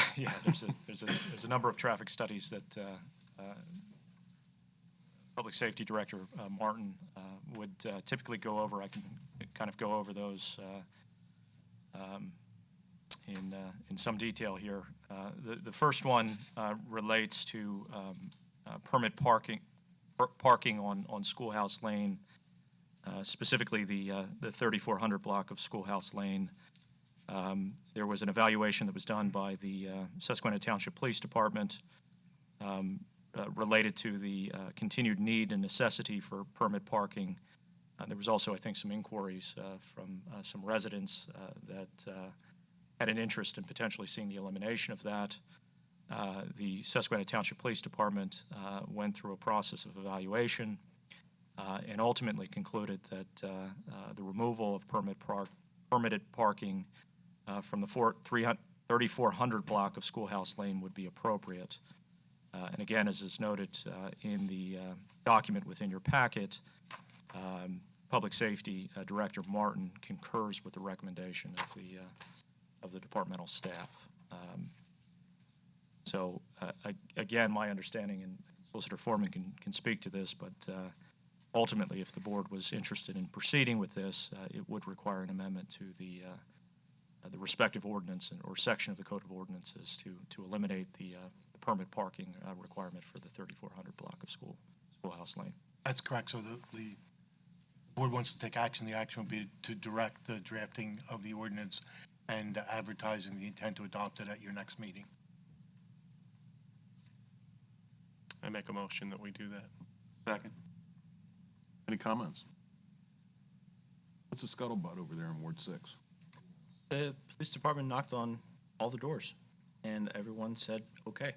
There's a number of traffic studies that Public Safety Director Martin would typically go over. I can kind of go over those in some detail here. The first one relates to permit parking on Schoolhouse Lane, specifically the 3400 block of Schoolhouse Lane. There was an evaluation that was done by the Susquehanna Township Police Department related to the continued need and necessity for permit parking. There was also, I think, some inquiries from some residents that had an interest in potentially seeing the elimination of that. The Susquehanna Township Police Department went through a process of evaluation and ultimately concluded that the removal of permitted parking from the 3400 block of Schoolhouse Lane would be appropriate. And again, as is noted in the document within your packet, Public Safety Director Martin concurs with the recommendation of the departmental staff. So again, my understanding, and Solicitor Foreman can speak to this, but ultimately, if the board was interested in proceeding with this, it would require an amendment to the respective ordinance or section of the Code of Ordinances to eliminate the permit parking requirement for the 3400 block of Schoolhouse Lane. That's correct. So the board wants to take action. The action would be to direct the drafting of the ordinance and advertising the intent to adopt it at your next meeting. I make a motion that we do that. Second. Any comments? What's the scuttlebutt over there in Ward 6? The police department knocked on all the doors, and everyone said, okay.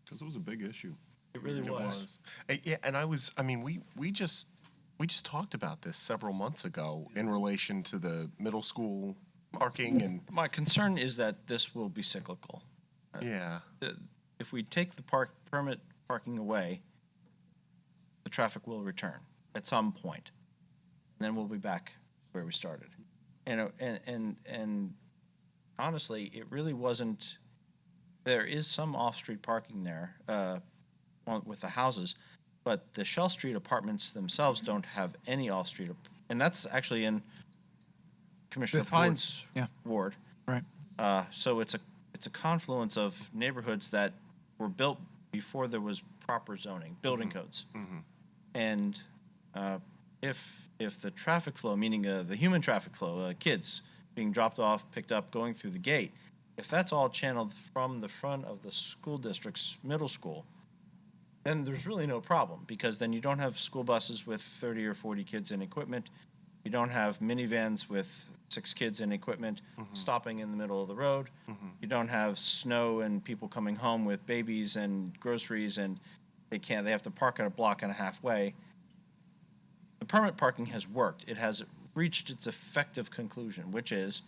Because it was a big issue. It really was. Yeah, and we just talked about this several months ago in relation to the middle school parking and, My concern is that this will be cyclical. yeah. If we take the permit parking away, the traffic will return at some point. And then we'll be back where we started. And honestly, it really wasn't, there is some off-street parking there with the houses, but the Shell Street apartments themselves don't have any off-street, and that's actually in Commissioner Fifth Ward. Pine's Yeah. ward. Right. So it's a confluence of neighborhoods that were built before there was proper zoning, building codes. And if the traffic flow, meaning the human traffic flow, kids being dropped off, picked up, going through the gate, if that's all channeled from the front of the school district's middle school, then there's really no problem, because then you don't have school buses with 30 or 40 kids in equipment. You don't have minivans with 6 kids in equipment stopping in the middle of the road. You don't have snow and people coming home with babies and groceries, and they have to park at a block and a half way. The permit parking has worked. It has reached its effective conclusion, which is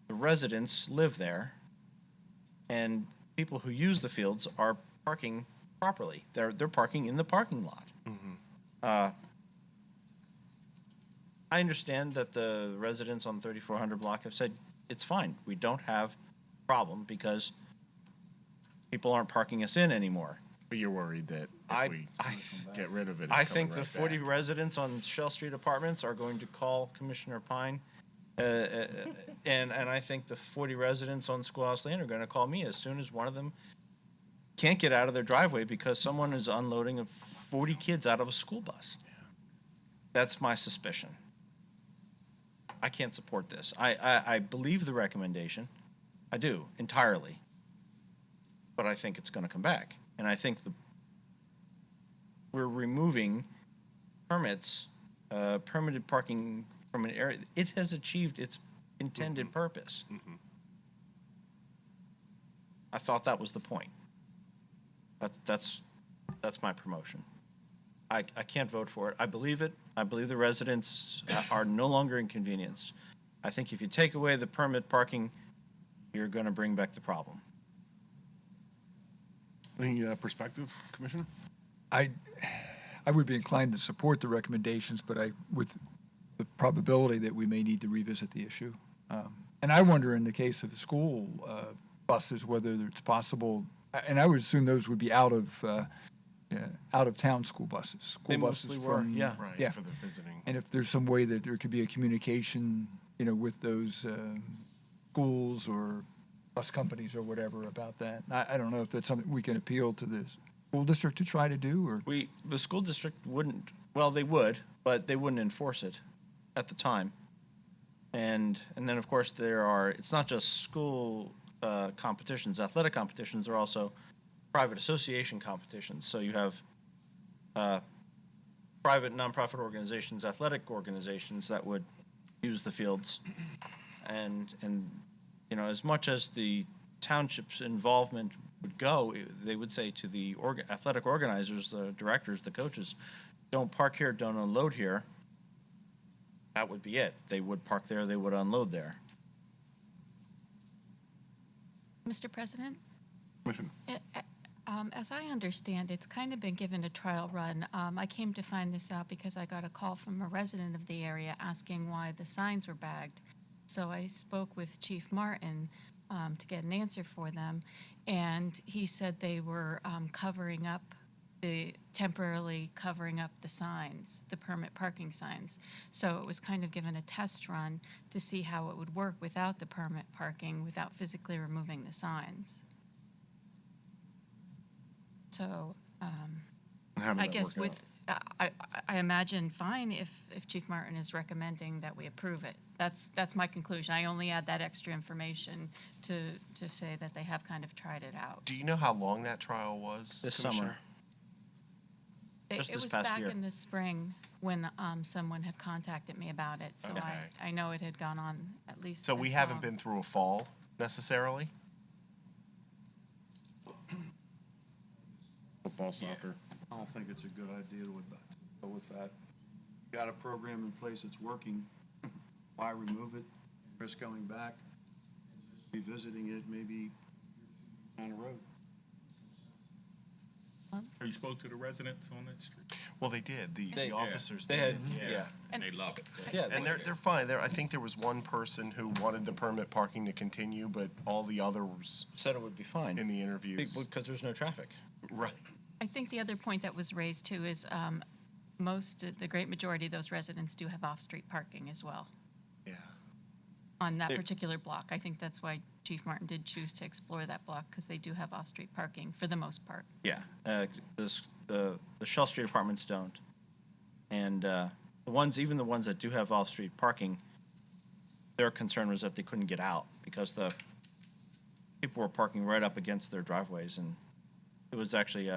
the residents live there, and people who use the fields are parking properly. They're parking in the parking lot. I understand that the residents on 3400 block have said it's fine. We don't have a problem because people aren't parking us in anymore. But you're worried that if we get rid of it, it's I coming think the right 40 back. residents on Shell Street Apartments are going to call Commissioner Pine, and I think the 40 residents on Schoolhouse Lane are going to call me as soon as one of them can't get out of their driveway because someone is unloading 40 kids out of a school bus. That's my suspicion. I can't support this. I believe the recommendation. I do, entirely. But I think it's going to come back. And I think we're removing permits, permitted parking from an area. It has achieved its intended purpose. I thought that was the point. That's my promotion. I can't vote for it. I believe it. I believe the residents are no longer inconvenienced. I think if you take away the permit parking, you're going to bring back the problem. Any perspective, Commissioner? I would be inclined to support the recommendations, but with the probability that we may need to revisit the issue. And I wonder, in the case of the school buses, whether it's possible, and I would assume those would be out of town school buses. They Buses mostly were, yeah. Right, Yeah. for the visiting. And if there's some way that there could be a communication, with those schools or bus companies or whatever about that. I don't know if that's something we can appeal to the school district to try to do, or The school district wouldn't, well, they would, but they wouldn't enforce it at the time. And then, of course, it's not just school competitions, athletic competitions, there are also private association competitions. So you have private nonprofit organizations, athletic organizations that would use the fields. And as much as the township's involvement would go, they would say to the athletic organizers, the directors, the coaches, don't park here, don't unload here. That would be it. They would park there, they would unload there. Mr. President? Commissioner? As I understand, it's kind of been given a trial run. I came to find this out because I got a call from a resident of the area asking why the signs were bagged. So I spoke with Chief Martin to get an answer for them, and he said they were temporarily covering up the signs, the permit parking signs. So it was kind of given a test run to see how it would work without the permit parking, without physically removing the signs. So How did I that guess work out? I imagine fine if Chief Martin is recommending that we approve it. That's my conclusion. I only add that extra information to say that they have kind of tried it out. Do you know how long that trial was, This Commissioner? summer. Just It this was past back year. in the spring when someone had contacted me about it, so Okay. I know it had gone on at least So we this haven't long. been through a fall necessarily? baseball, soccer. I don't think it's a good idea to go with that. Got a program in place that's working. Why remove it? Risk going back, revisiting it maybe on the road. Have you spoke to the residents on that street? Well, they did. The They- officers They did. had, yeah. And they love it. Yeah, And they're fine. I think there was one person who wanted the permit parking to continue, but all the others said it would be fine. in the interviews. Because there's no traffic. Right. I think the other point that was raised too is the great majority of those residents do have off-street parking as well Yeah. on that They- particular block. I think that's why Chief Martin did choose to explore that block, because they do have off-street parking for the most part. Yeah, the Shell Street apartments don't. And even the ones that do have off-street parking, their concern was that they couldn't get out because the people were parking right up against their driveways, and it was actually,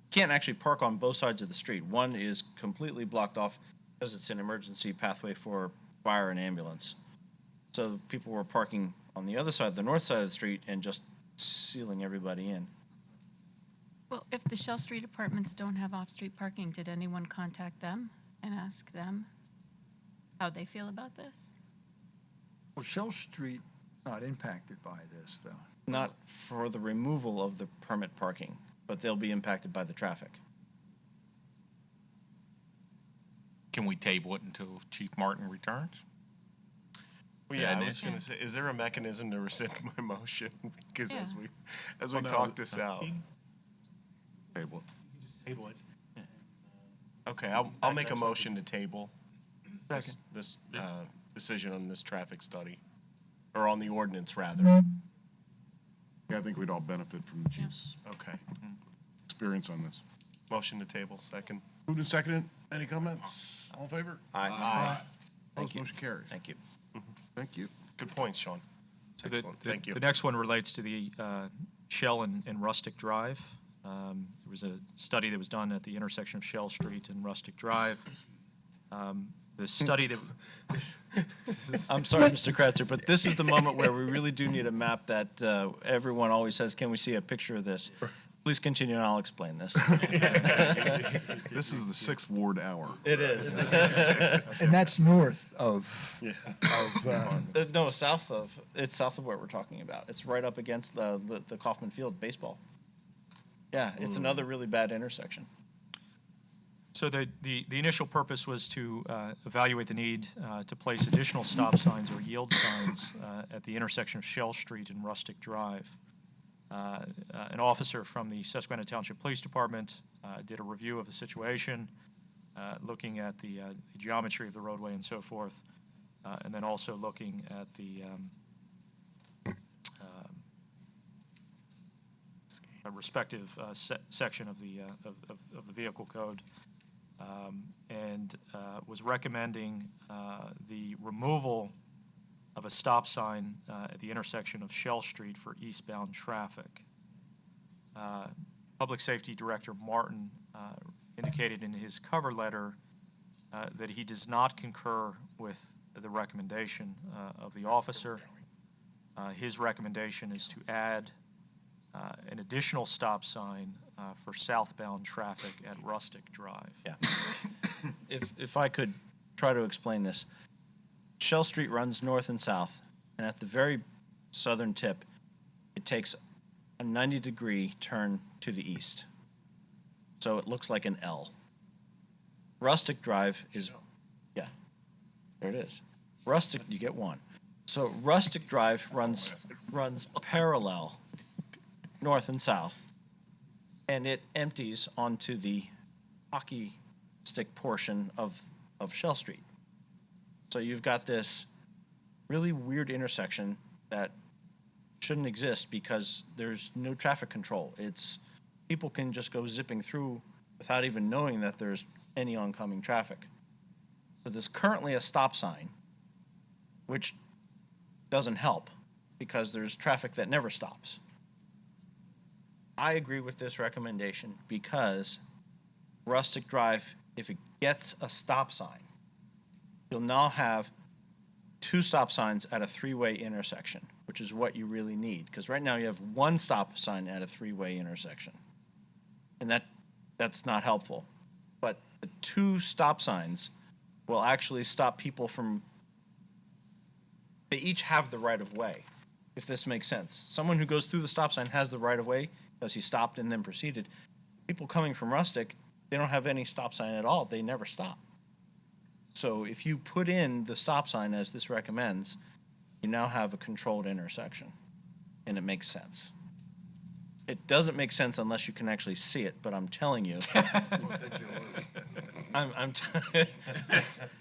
can't actually park on both sides of the street. One is completely blocked off because it's an emergency pathway for fire and ambulance. So people were parking on the other side, the north side of the street, and just sealing everybody in. Well, if the Shell Street apartments don't have off-street parking, did anyone contact them and ask them how they feel about this? Well, Shell Street not impacted by this, though. Not for the removal of the permit parking, but they'll be impacted by the traffic. Can we table it until Chief Martin returns? Well, yeah, And I was going to say, is there a mechanism to rescind my motion? Because Yeah. as we no, talk this out. Table. Table it. Okay, I'll make a motion to table this decision on this traffic study, or on the ordinance, rather. Yeah, I think we'd all benefit from the chief's Okay. experience on this. Motion to table, second. Moved and seconded. Any comments? All in favor? Aye. Opposed, motion carries. Thank you. Thank you. Good points, Sean. So Excellent, thank you. The next one relates to the Shell and Rustic Drive. There was a study that was done at the intersection of Shell Street and Rustic Drive. The study that... I'm sorry, Mr. Kratzer, but this is the moment where we really do need a map that everyone always says, can we see a picture of this? Please continue and I'll explain this. This is the 6th Ward hour. It is. And that's north of, No, it's south of where we're talking about. It's right up against the Kaufman Field baseball. Yeah, it's another really bad intersection. So the initial purpose was to evaluate the need to place additional stop signs or yield signs at the intersection of Shell Street and Rustic Drive. An officer from the Susquehanna Township Police Department did a review of the situation, looking at the geometry of the roadway and so forth, and then also looking at the respective section of the vehicle code, and was recommending the removal of a stop sign at the intersection of Shell Street for eastbound traffic. Public Safety Director Martin indicated in his cover letter that he does not concur with the recommendation of the officer. His recommendation is to add an additional stop sign for southbound traffic at Rustic Drive. Yeah. If I could try to explain this. Shell Street runs north and south, and at the very southern tip, it takes a 90-degree turn to the east. So it looks like an L. Rustic Drive is, yeah, there it is. Rustic, you get one. So Rustic Drive runs parallel north and south, and it empties onto the hockey stick portion of Shell Street. So you've got this really weird intersection that shouldn't exist because there's no traffic control. People can just go zipping through without even knowing that there's any oncoming traffic. So there's currently a stop sign, which doesn't help because there's traffic that never stops. I agree with this recommendation because Rustic Drive, if it gets a stop sign, you'll now have 2 stop signs at a 3-way intersection, which is what you really need. Because right now you have 1 stop sign at a 3-way intersection. and that's not helpful. But the 2 stop signs will actually stop people from, they each have the right of way, if this makes sense. Someone who goes through the stop sign has the right of way because he stopped and then proceeded. People coming from Rustic, they don't have any stop sign at all. They never stop. So if you put in the stop sign as this recommends, you now have a controlled intersection, and it makes sense. It doesn't make sense unless you can actually see it, but I'm telling you.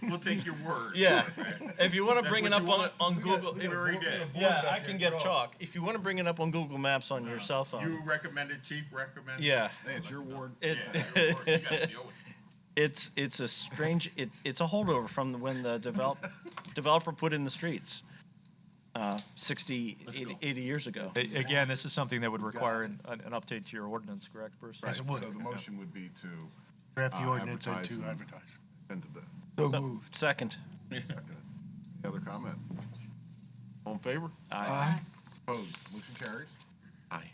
We'll take your word. Yeah. If you want to That's bring it what up you want? on We Google, got- we already did. yeah, I can get chalk. If you want to bring it up on Google Maps on your cell phone. You recommended, chief recommended? Yeah. Hey, it's your ward. It- Yeah, your word. You gotta deal with it. It's a strange, it's a holdover from when the developer put in the streets 60, 80 years ago. Again, this is something that would require an update to your ordinance, correct, Bruce? Right, Yes, so it would. the motion would be to Draft the ordinance and advertise to and advertise. send to bid. So So, moved. Second. Any other comment? All in favor? Aye. Opposed? Motion carries. Aye.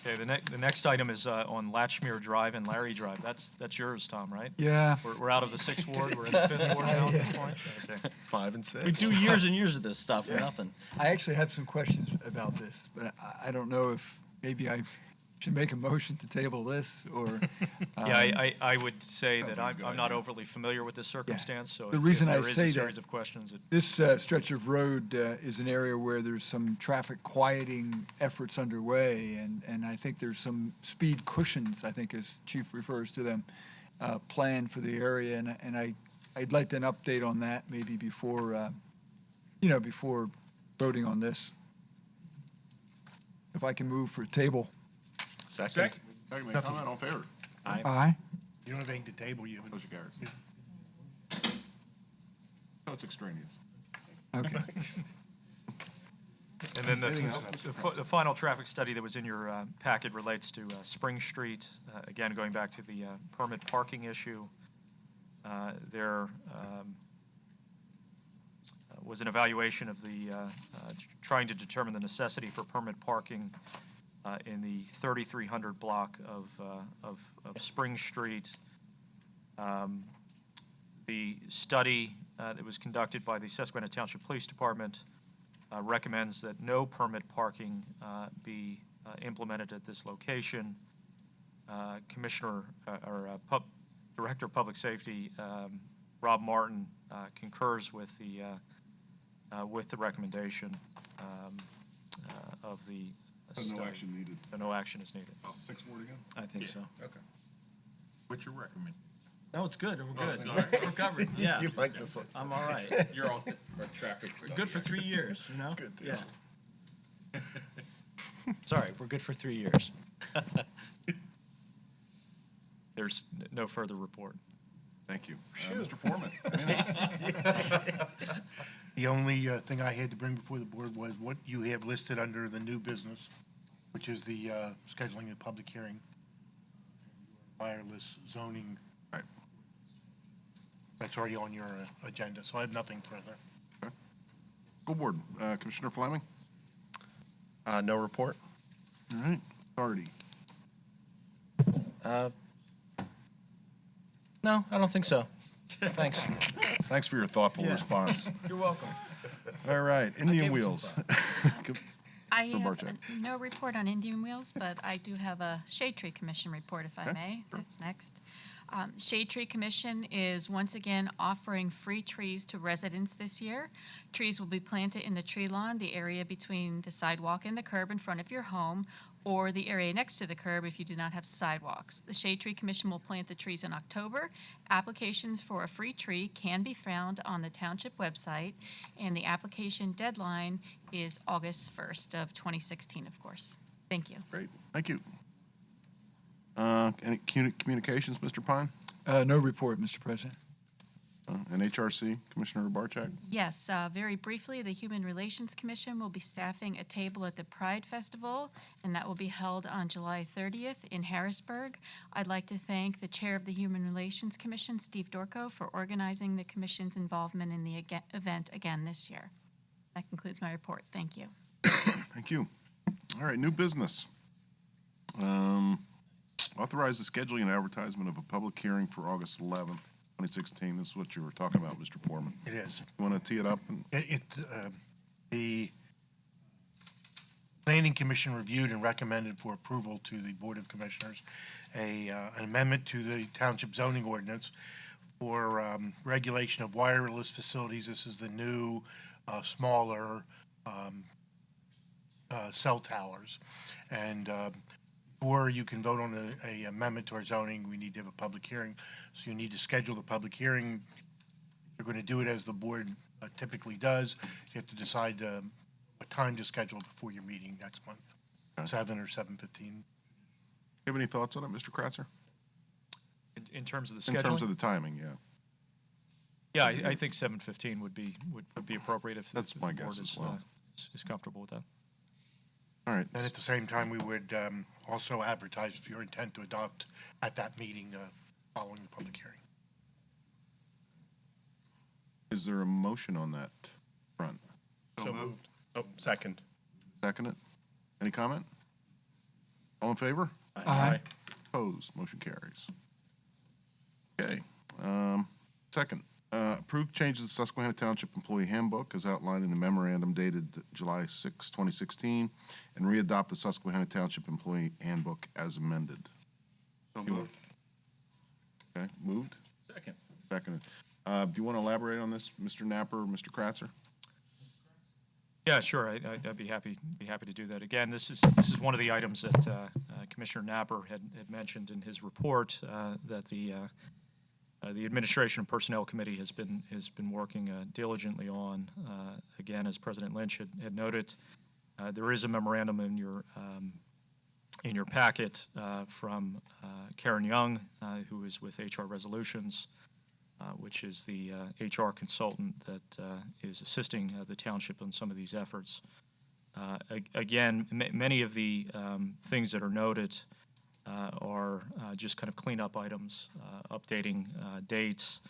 Okay, the next item is on Latchmere Drive and Larry Drive. That's yours, Tom, right? Yeah. We're out of the 6th ward, we're in the 5th ward now at this point? Okay. 5 and 6. We do years and years of this stuff for nothing. I actually have some questions about this, but I don't know if maybe I should make a motion to table this or. Yeah, I would say that Sounds like a good I'm not idea. overly familiar with this circumstance, so The if reason there I is say a that- series of questions, This stretch of road is an area where there's some traffic quieting efforts underway, and I think there's some speed cushions, I think as Chief refers to them, planned for the area, and I'd like an update on that maybe before, before voting on this. If I can move for a table. Second. Second, any comment? All in favor? Aye. You don't have anything to table, you have. Motion carries. So it's extraneous. Okay. And then Anything else, the final traffic study that was in your packet relates to Spring Street. Again, going back to the permit parking issue, there was an evaluation of the, trying to determine the necessity for permit parking in the 3300 block of Spring Street. The study that was conducted by the Susquehanna Township Police Department recommends that no permit parking be implemented at this location. Director of Public Safety, Rob Martin, concurs with the recommendation of the So no study. action needed. So no action is needed. 6th ward again? I think so. Okay. What's your recommend? No, it's good. We're Oh, good. it's good. We're covered. Yeah. You like this one. I'm all right. You're on the traffic We're study. good for 3 years, you know? Good deal. Yeah. Sorry, we're good for 3 years. There's no further report. Thank you. Mr. Foreman? The only thing I had to bring before the board was what you have listed under the new business, which is the scheduling a public hearing, wireless zoning. Right. That's already on your agenda, so I have nothing further. School Board, Commissioner Fleming? No report. All right. Authority. No, I don't think so. Thanks. Thanks for your thoughtful Yeah. response. You're welcome. All right, Indian gave it some Wheels. I Bill have Barczyk. no report on Indian Wheels, but I do have a Shade Tree Commission report, if I may. That's next. Shade Tree Commission is once again offering free trees to residents this year. Trees will be planted in the tree lawn, the area between the sidewalk and the curb in front of your home, or the area next to the curb if you do not have sidewalks. The Shade Tree Commission will plant the trees in October. Applications for a free tree can be found on the township website, and the application deadline is August 1st of 2016, of course. Thank you. Great, thank you. Any communications, Mr. Pine? No report, Mr. President. And HRC, Commissioner Barczyk? Yes, very briefly, the Human Relations Commission will be staffing a table at the Pride Festival, and that will be held on July 30th in Harrisburg. I'd like to thank the Chair of the Human Relations Commission, Steve Dorco, for organizing the commission's involvement in the event again this year. That concludes my report. Thank you. Thank you. All right, new business. Authorize the scheduling and advertisement of a public hearing for August 11th, 2016. This is what you were talking about, Mr. Foreman. It is. You want to tee it up? The Planning Commission reviewed and recommended for approval to the Board of Commissioners an amendment to the Township zoning ordinance for regulation of wireless facilities. This is the new, smaller cell towers. And before you can vote on a amendment to our zoning, we need to have a public hearing. So you need to schedule the public hearing. You're going to do it as the board typically does. You have to decide what time to schedule before your meeting next month, Okay. 7 or 7:15. You have any thoughts on it, Mr. Kratzer? In terms of the scheduling? In terms of the timing, yeah. Yeah, I think 7:15 would be appropriate if That's if my the board guess as well. is comfortable with that. All right. And at the same time, we would also advertise if your intent to adopt at that meeting following the public hearing. Is there a motion on that front? So moved. Oh, second. Second it? Any comment? All in favor? Aye. Opposed? Motion carries. Okay. Second, approved changes to Susquehanna Township Employee Handbook as outlined in the memorandum dated July 6, 2016, and readopt the Susquehanna Township Employee Handbook as amended. So moved. Okay, moved? Second. Seconded. Do you want to elaborate on this, Mr. Napper or Mr. Kratzer? Yeah, sure. I'd be happy to do that. Again, this is one of the items that Commissioner Napper had mentioned in his report that the Administration and Personnel Committee has been working diligently on. Again, as President Lynch had noted, there is a memorandum in your packet from Karen Young, who is with HR Resolutions, which is the HR consultant that is assisting the township on some of these efforts. Again, many of the things that are noted are just kind of cleanup items, updating dates,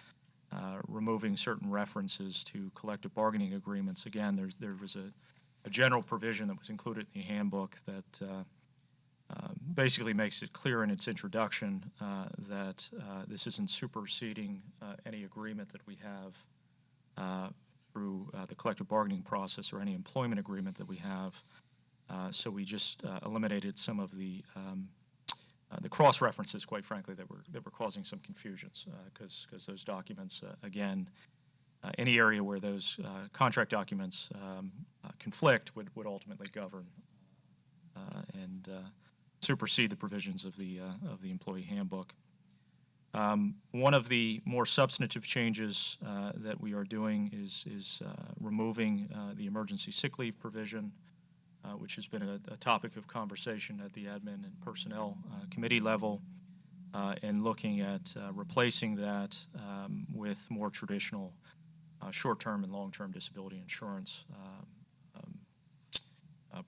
removing certain references to collective bargaining agreements. Again, there was a general provision that was included in the handbook that basically makes it clear in its introduction that this isn't superseding any agreement that we have through the collective bargaining process or any employment agreement that we have. So we just eliminated some of the cross references, quite frankly, that were causing some confusions because those documents, again, any area where those contract documents conflict would ultimately govern and supersede the provisions of the employee handbook. One of the more substantive changes that we are doing is removing the emergency sick leave provision, which has been a topic of conversation at the Admin and Personnel Committee level, and looking at replacing that with more traditional short-term and long-term disability insurance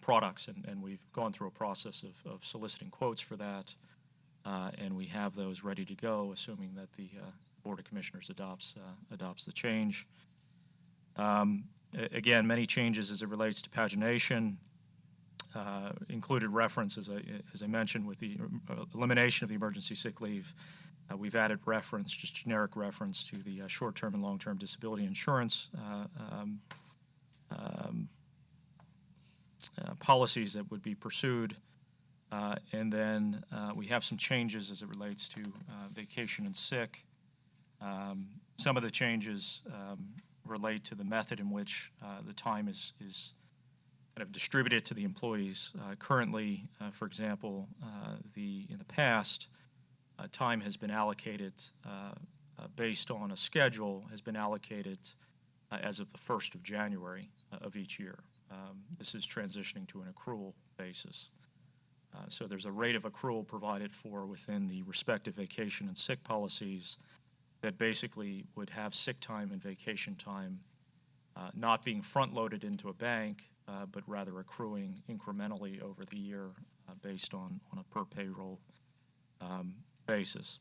products, and we've gone through a process of soliciting quotes for that, and we have those ready to go, assuming that the Board of Commissioners adopts the change. Again, many changes as it relates to pagination, included reference, as I mentioned, with the elimination of the emergency sick leave. We've added reference, just generic reference, to the short-term and long-term disability insurance policies that would be pursued. And then we have some changes as it relates to vacation and sick. Some of the changes relate to the method in which the time is kind of distributed to the employees. Currently, for example, in the past, time has been allocated based on a schedule, has been allocated as of the 1st of January of each year. This is transitioning to an accrual basis. So there's a rate of accrual provided for within the respective vacation and sick policies that basically would have sick time and vacation time not being front-loaded into a bank, but rather accruing incrementally over the year based on a per payroll basis.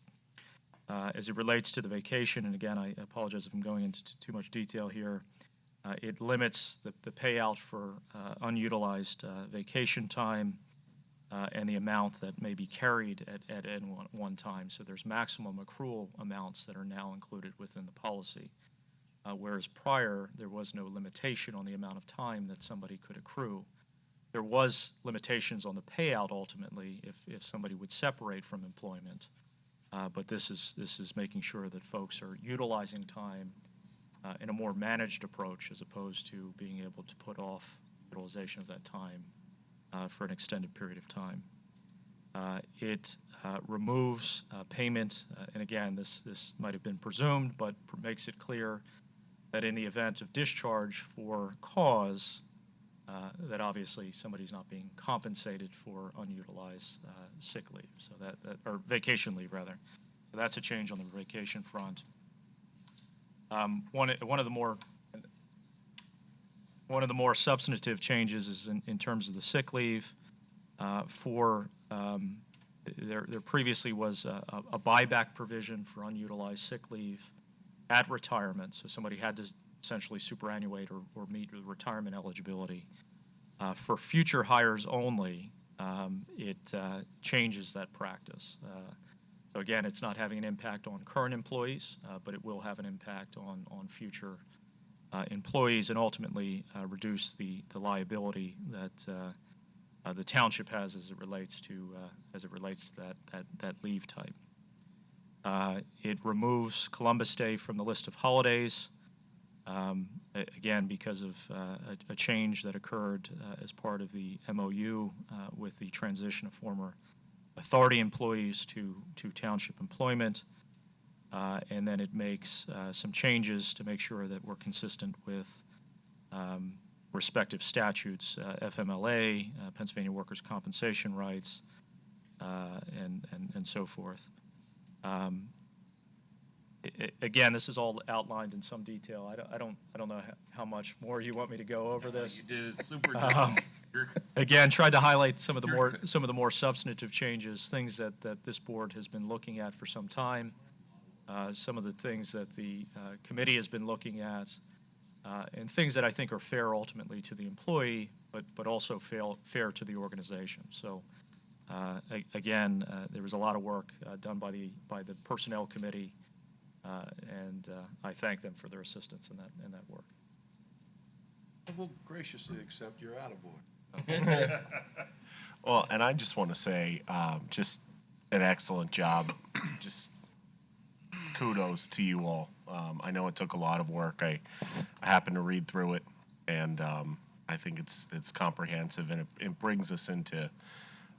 As it relates to the vacation, and again, I apologize if I'm going into too much detail here, it limits the payout for unutilized vacation time and the amount that may be carried at any one time. So there's maximum accrual amounts that are now included within the policy. Whereas prior, there was no limitation on the amount of time that somebody could accrue. There was limitations on the payout ultimately if somebody would separate from employment. But this is making sure that folks are utilizing time in a more managed approach as opposed to being able to put off utilization of that time for an extended period of time. It removes payment, and again, this might have been presumed, but makes it clear that in the event of discharge for cause, that obviously somebody's not being compensated for unutilized sick leave, so that or vacation leave rather. So that's a change on the vacation front. One of the more substantive changes is in terms of the sick leave. There previously was a buyback provision for unutilized sick leave at retirement, so somebody had to essentially superannuate or meet with retirement eligibility. For future hires only, it changes that practice. So again, it's not having an impact on current employees, but it will have an impact on future employees and ultimately reduce the liability that the township has as it relates to that leave type. It removes Columbus Day from the list of holidays, again because of a change that occurred as part of the MOU with the transition of former authority employees to township employment. And then it makes some changes to make sure that we're consistent with respective statutes, FMLA, Pennsylvania Workers' Compensation Rights, and so forth. Again, this is all outlined in some detail. I don't know how much more you want me to go over this. You did a super job. Again, tried to highlight some of the more substantive changes, things that this board has been looking at for some time, some of the things that the committee has been looking at, and things that I think are fair ultimately to the employee, but also fair to the organization. So again, there was a lot of work done by the personnel committee, and I thank them for their assistance in that work. We'll graciously accept your attaboy. Well, and I just want to say, just an excellent job. Just kudos to you all. I know it took a lot of work. I happened to read through it, and I think it's comprehensive, and it brings us into.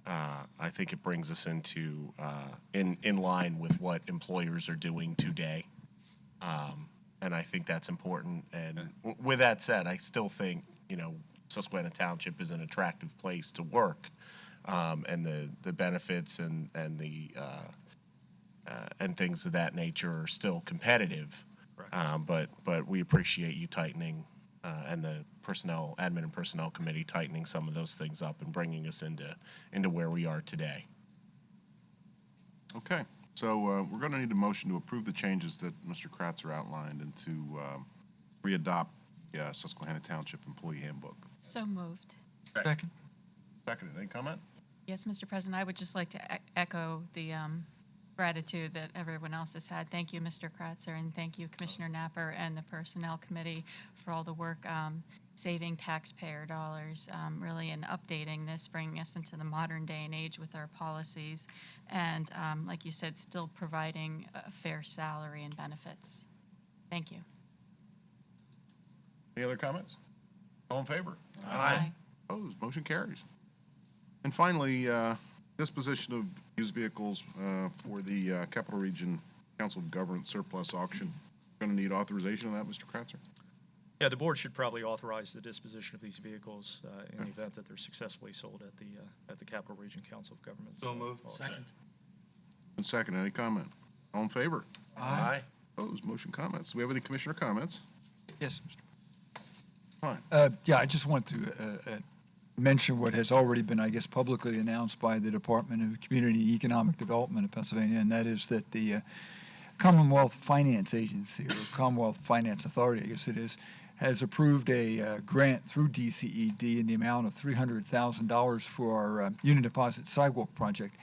I think it brings us into in line with what employers are doing today, and I think that's important. And with that said, I still think Susquehanna Township is an attractive place to work, and the benefits and the and things of that nature are still competitive. But we appreciate you tightening and the admin and personnel committee tightening some of those things up and bringing us into where we are today. Okay, so we're going to need a motion to approve the changes that Mr. Kratzer outlined and to readopt the Susquehanna Township Employee Handbook. So moved. Second. Seconded. Any comment? Yes, Mr. President, I would just like to echo the gratitude that everyone else has had. Thank you, Mr. Kratzer, and thank you, Commissioner Napper and the Personnel Committee for all the work saving taxpayer dollars, really, and updating this, bringing us into the modern day and age with our policies, and like you said, still providing a fair salary and benefits. Thank you. Any other comments? All in favor? Aye. Opposed? Motion carries. And finally, disposition of used vehicles for the Capital Region Council of Government surplus auction. Going to need authorization of that, Mr. Kratzer? Yeah, the board should probably authorize the disposition of these vehicles in the event that they're successfully sold at the Capital Region Council of Governments. So moved. auction. Second. And second, any comment? All in favor? Aye. Opposed? Motion comments. Do we have any commissioner comments? Yes, Mr. Fine. Yeah, I just want to mention what has already been, I guess, publicly announced by the Department of Community and Economic Development of Pennsylvania, and that is that the Commonwealth Finance Agency, or Commonwealth Finance Authority, I guess it is, has approved a grant through DCED in the amount of $300,000 for our Union Deposit Sidewalk project.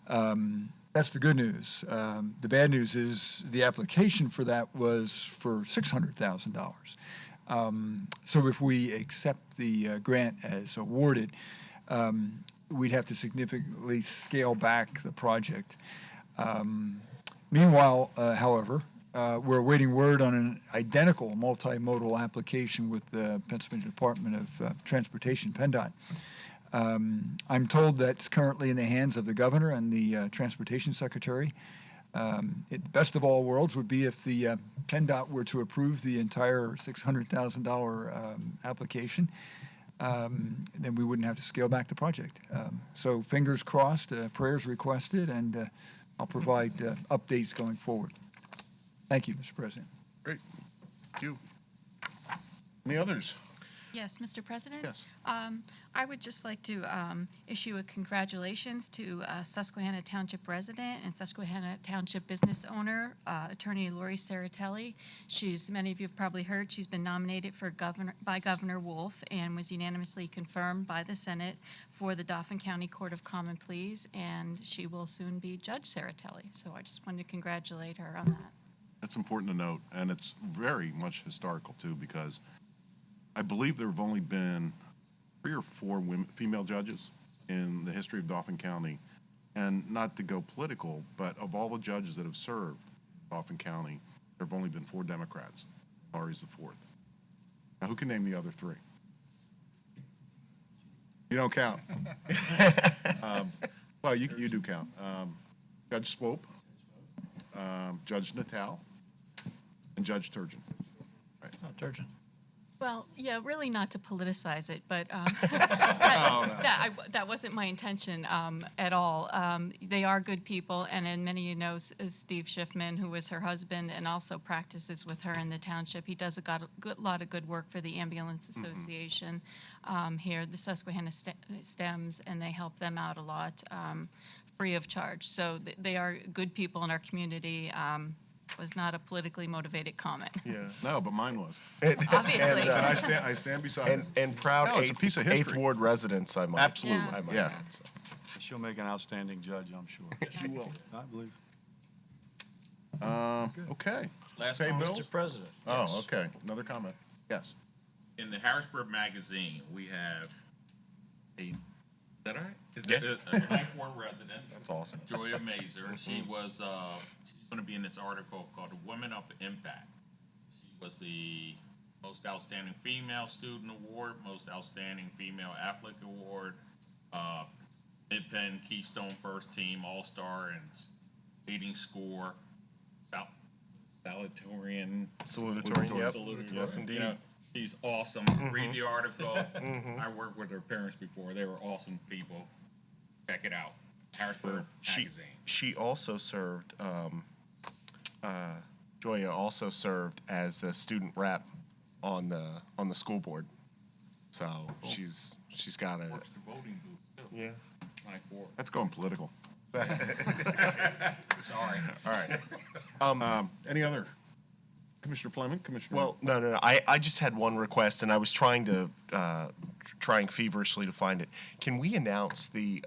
That's the good news. The bad news is the application for that was for $600,000. So if we accept the grant as awarded, we'd have to significantly scale back the project. Meanwhile, however, we're awaiting word on an identical multimodal application with the Pennsylvania Department of Transportation, PennDOT. I'm told that's currently in the hands of the governor and the transportation secretary. Best of all worlds would be if the PennDOT were to approve the entire $600,000 application. Then we wouldn't have to scale back the project. So fingers crossed, prayers requested, and I'll provide updates going forward. Thank you, Mr. President. Great. Thank you. Any others? Yes, Mr. President? Yes. I would just like to issue a congratulations to Susquehanna Township resident and Susquehanna Township business owner, Attorney Lori Saratelli. Many of you have probably heard, she's been nominated by Governor Wolf and was unanimously confirmed by the Senate for the Dauphin County Court of Common Pleas, and she will soon be Judge Saratelli. So I just wanted to congratulate her on that. That's important to note, and it's very much historical, too, because I believe there have only been 3 or 4 female judges in the history of Dauphin County. And not to go political, but of all the judges that have served Dauphin County, there have only been 4 Democrats. Laurie's the 4th. Now, who can name the other 3? You don't count. Well, you do count. Judge Swope, Judge Natal, and Judge Turgeon. Right. Oh, Turgeon. Well, yeah, really not to politicize it, but No. that wasn't my intention at all. They are good people, and then many of you know Steve Schiffman, who was her husband and also practices with her in the township. He does a lot of good work for the Ambulance Association here, the Susquehanna STEMS, and they help them out a lot free of charge. So they are good people in our community. Was not a politically motivated comment. Yeah. No, but mine was. Obviously. And I stand beside it. And proud No, it's a piece of history. 8th Ward residents, I might. Absolutely. Yeah. I might Yeah. add, so. She'll make an outstanding judge, I'm sure. She will. I believe. Okay. Last Pay one, bills? Mr. President. Oh, okay. Another comment. Yes. In the Harrisburg Magazine, we have is that all right? Is Yeah. that a Ninth Ward resident? That's awesome. Joya Mazer. She was she's going to be in this article called "Women of Impact." She was the Most Outstanding Female Student Award, Most Outstanding Female Athlete Award, Mid-Penn Keystone First Team All-Star and leading score, salutatorian. Salutatorian, yep. Salutatorian. Yes, indeed. You know, she's awesome. Read the article. I worked with her parents before. They were awesome people. Check it out. Harrisburg Magazine. She also served, Joya also served as a student rep on the school board. So she's got a, Works the voting booth, too. yeah. Ninth Ward. That's going political. Sorry. All right. Any other? Commissioner Fleming, Commissioner? Well, no. I just had one request, and I was trying feverishly to find it. Can we announce the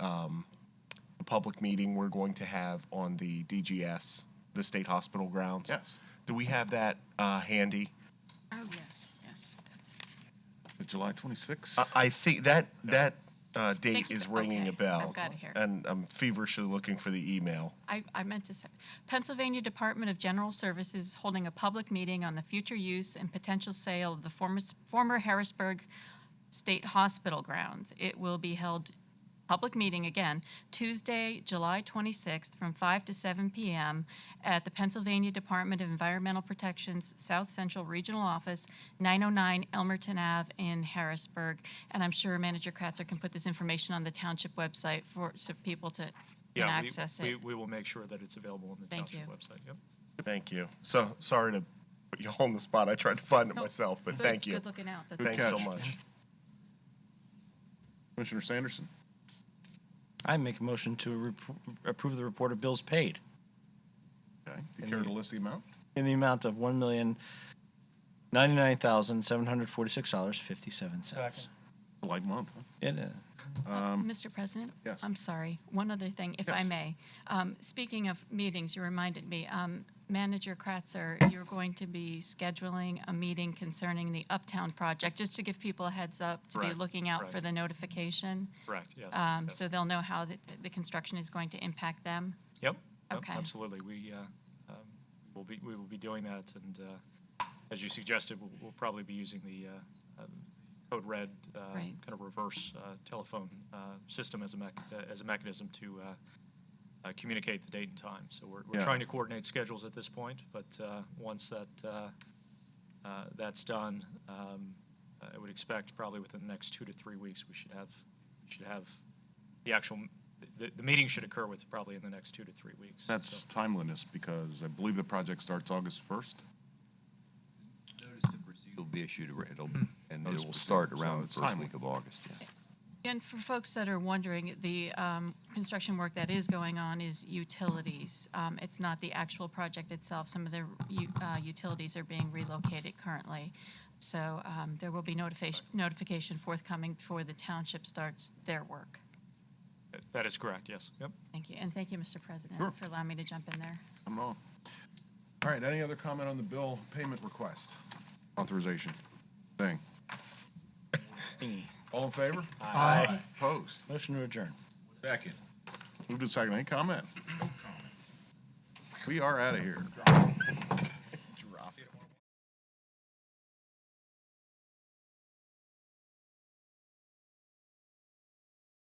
public meeting we're going to have on the DGS, the State Hospital grounds? Yes. Do we have that handy? Oh, yes. July 26th? I think that date Thank you. is ringing Okay, a bell. I've got it here. And I'm feverishly looking for the email. I meant to say, Pennsylvania Department of General Services holding a public meeting on the future use and potential sale of the former Harrisburg State Hospital grounds. It will be held, public meeting again, Tuesday, July 26th from 5 to 7 p.m. at the Pennsylvania Department of Environmental Protection's South Central Regional Office, 909 Elmerton Ave in Harrisburg. And I'm sure Manager Kratzer can put this information on the township website so people can access it. We will make sure that it's available on the Thank township you. website. Yep. Thank you. So sorry to put you on the spot. I tried to find it Nope. myself, but Good- thank you. Good looking out. That's Thanks so catch. much. Commissioner Sanderson? I make a motion to approve the report of bills paid. Okay. Do you care to list the amount? In the amount of $1,099,746.57. A light month. Huh? It is. Mr. President? yes. I'm sorry. One other thing, if I Yes. may. Speaking of meetings, you reminded me, Manager Kratzer, you're going to be scheduling a meeting concerning the Uptown project, just to give people a heads up to be Correct, looking out for correct. the notification. Correct, yes. Yes. So they'll know how the construction is going to impact them. Yep, yep, Okay. absolutely. We will be doing that, and as you suggested, we'll probably be using the Code Red Right. kind of reverse telephone system as a mechanism to communicate the date and time. So we're Yeah. trying to coordinate schedules at this point, but once that's done, I would expect probably within the next 2 to 3 weeks we should have the actual. The meeting should occur probably in the next 2 to 3 weeks. That's So- timeliness because I believe the project starts August 1st. Notice to proceed will be issued, and Notice it will to start proceed, around so the it's first timely. week of August. Yeah. And for folks that are wondering, the construction work that is going on is utilities. It's not the actual project itself. Some of the utilities are being relocated currently. So there will be notification forthcoming before the township starts their work. That is correct, yes. Yep. Thank you. And thank you, Mr. President, Sure. for allowing me to jump in there. I'm wrong. All right, any other comment on the bill payment request? Authorization. Thing. All in favor? Aye. Opposed? Motion to adjourn. Second. Moved to second. Any comment? No comments. We are out of here.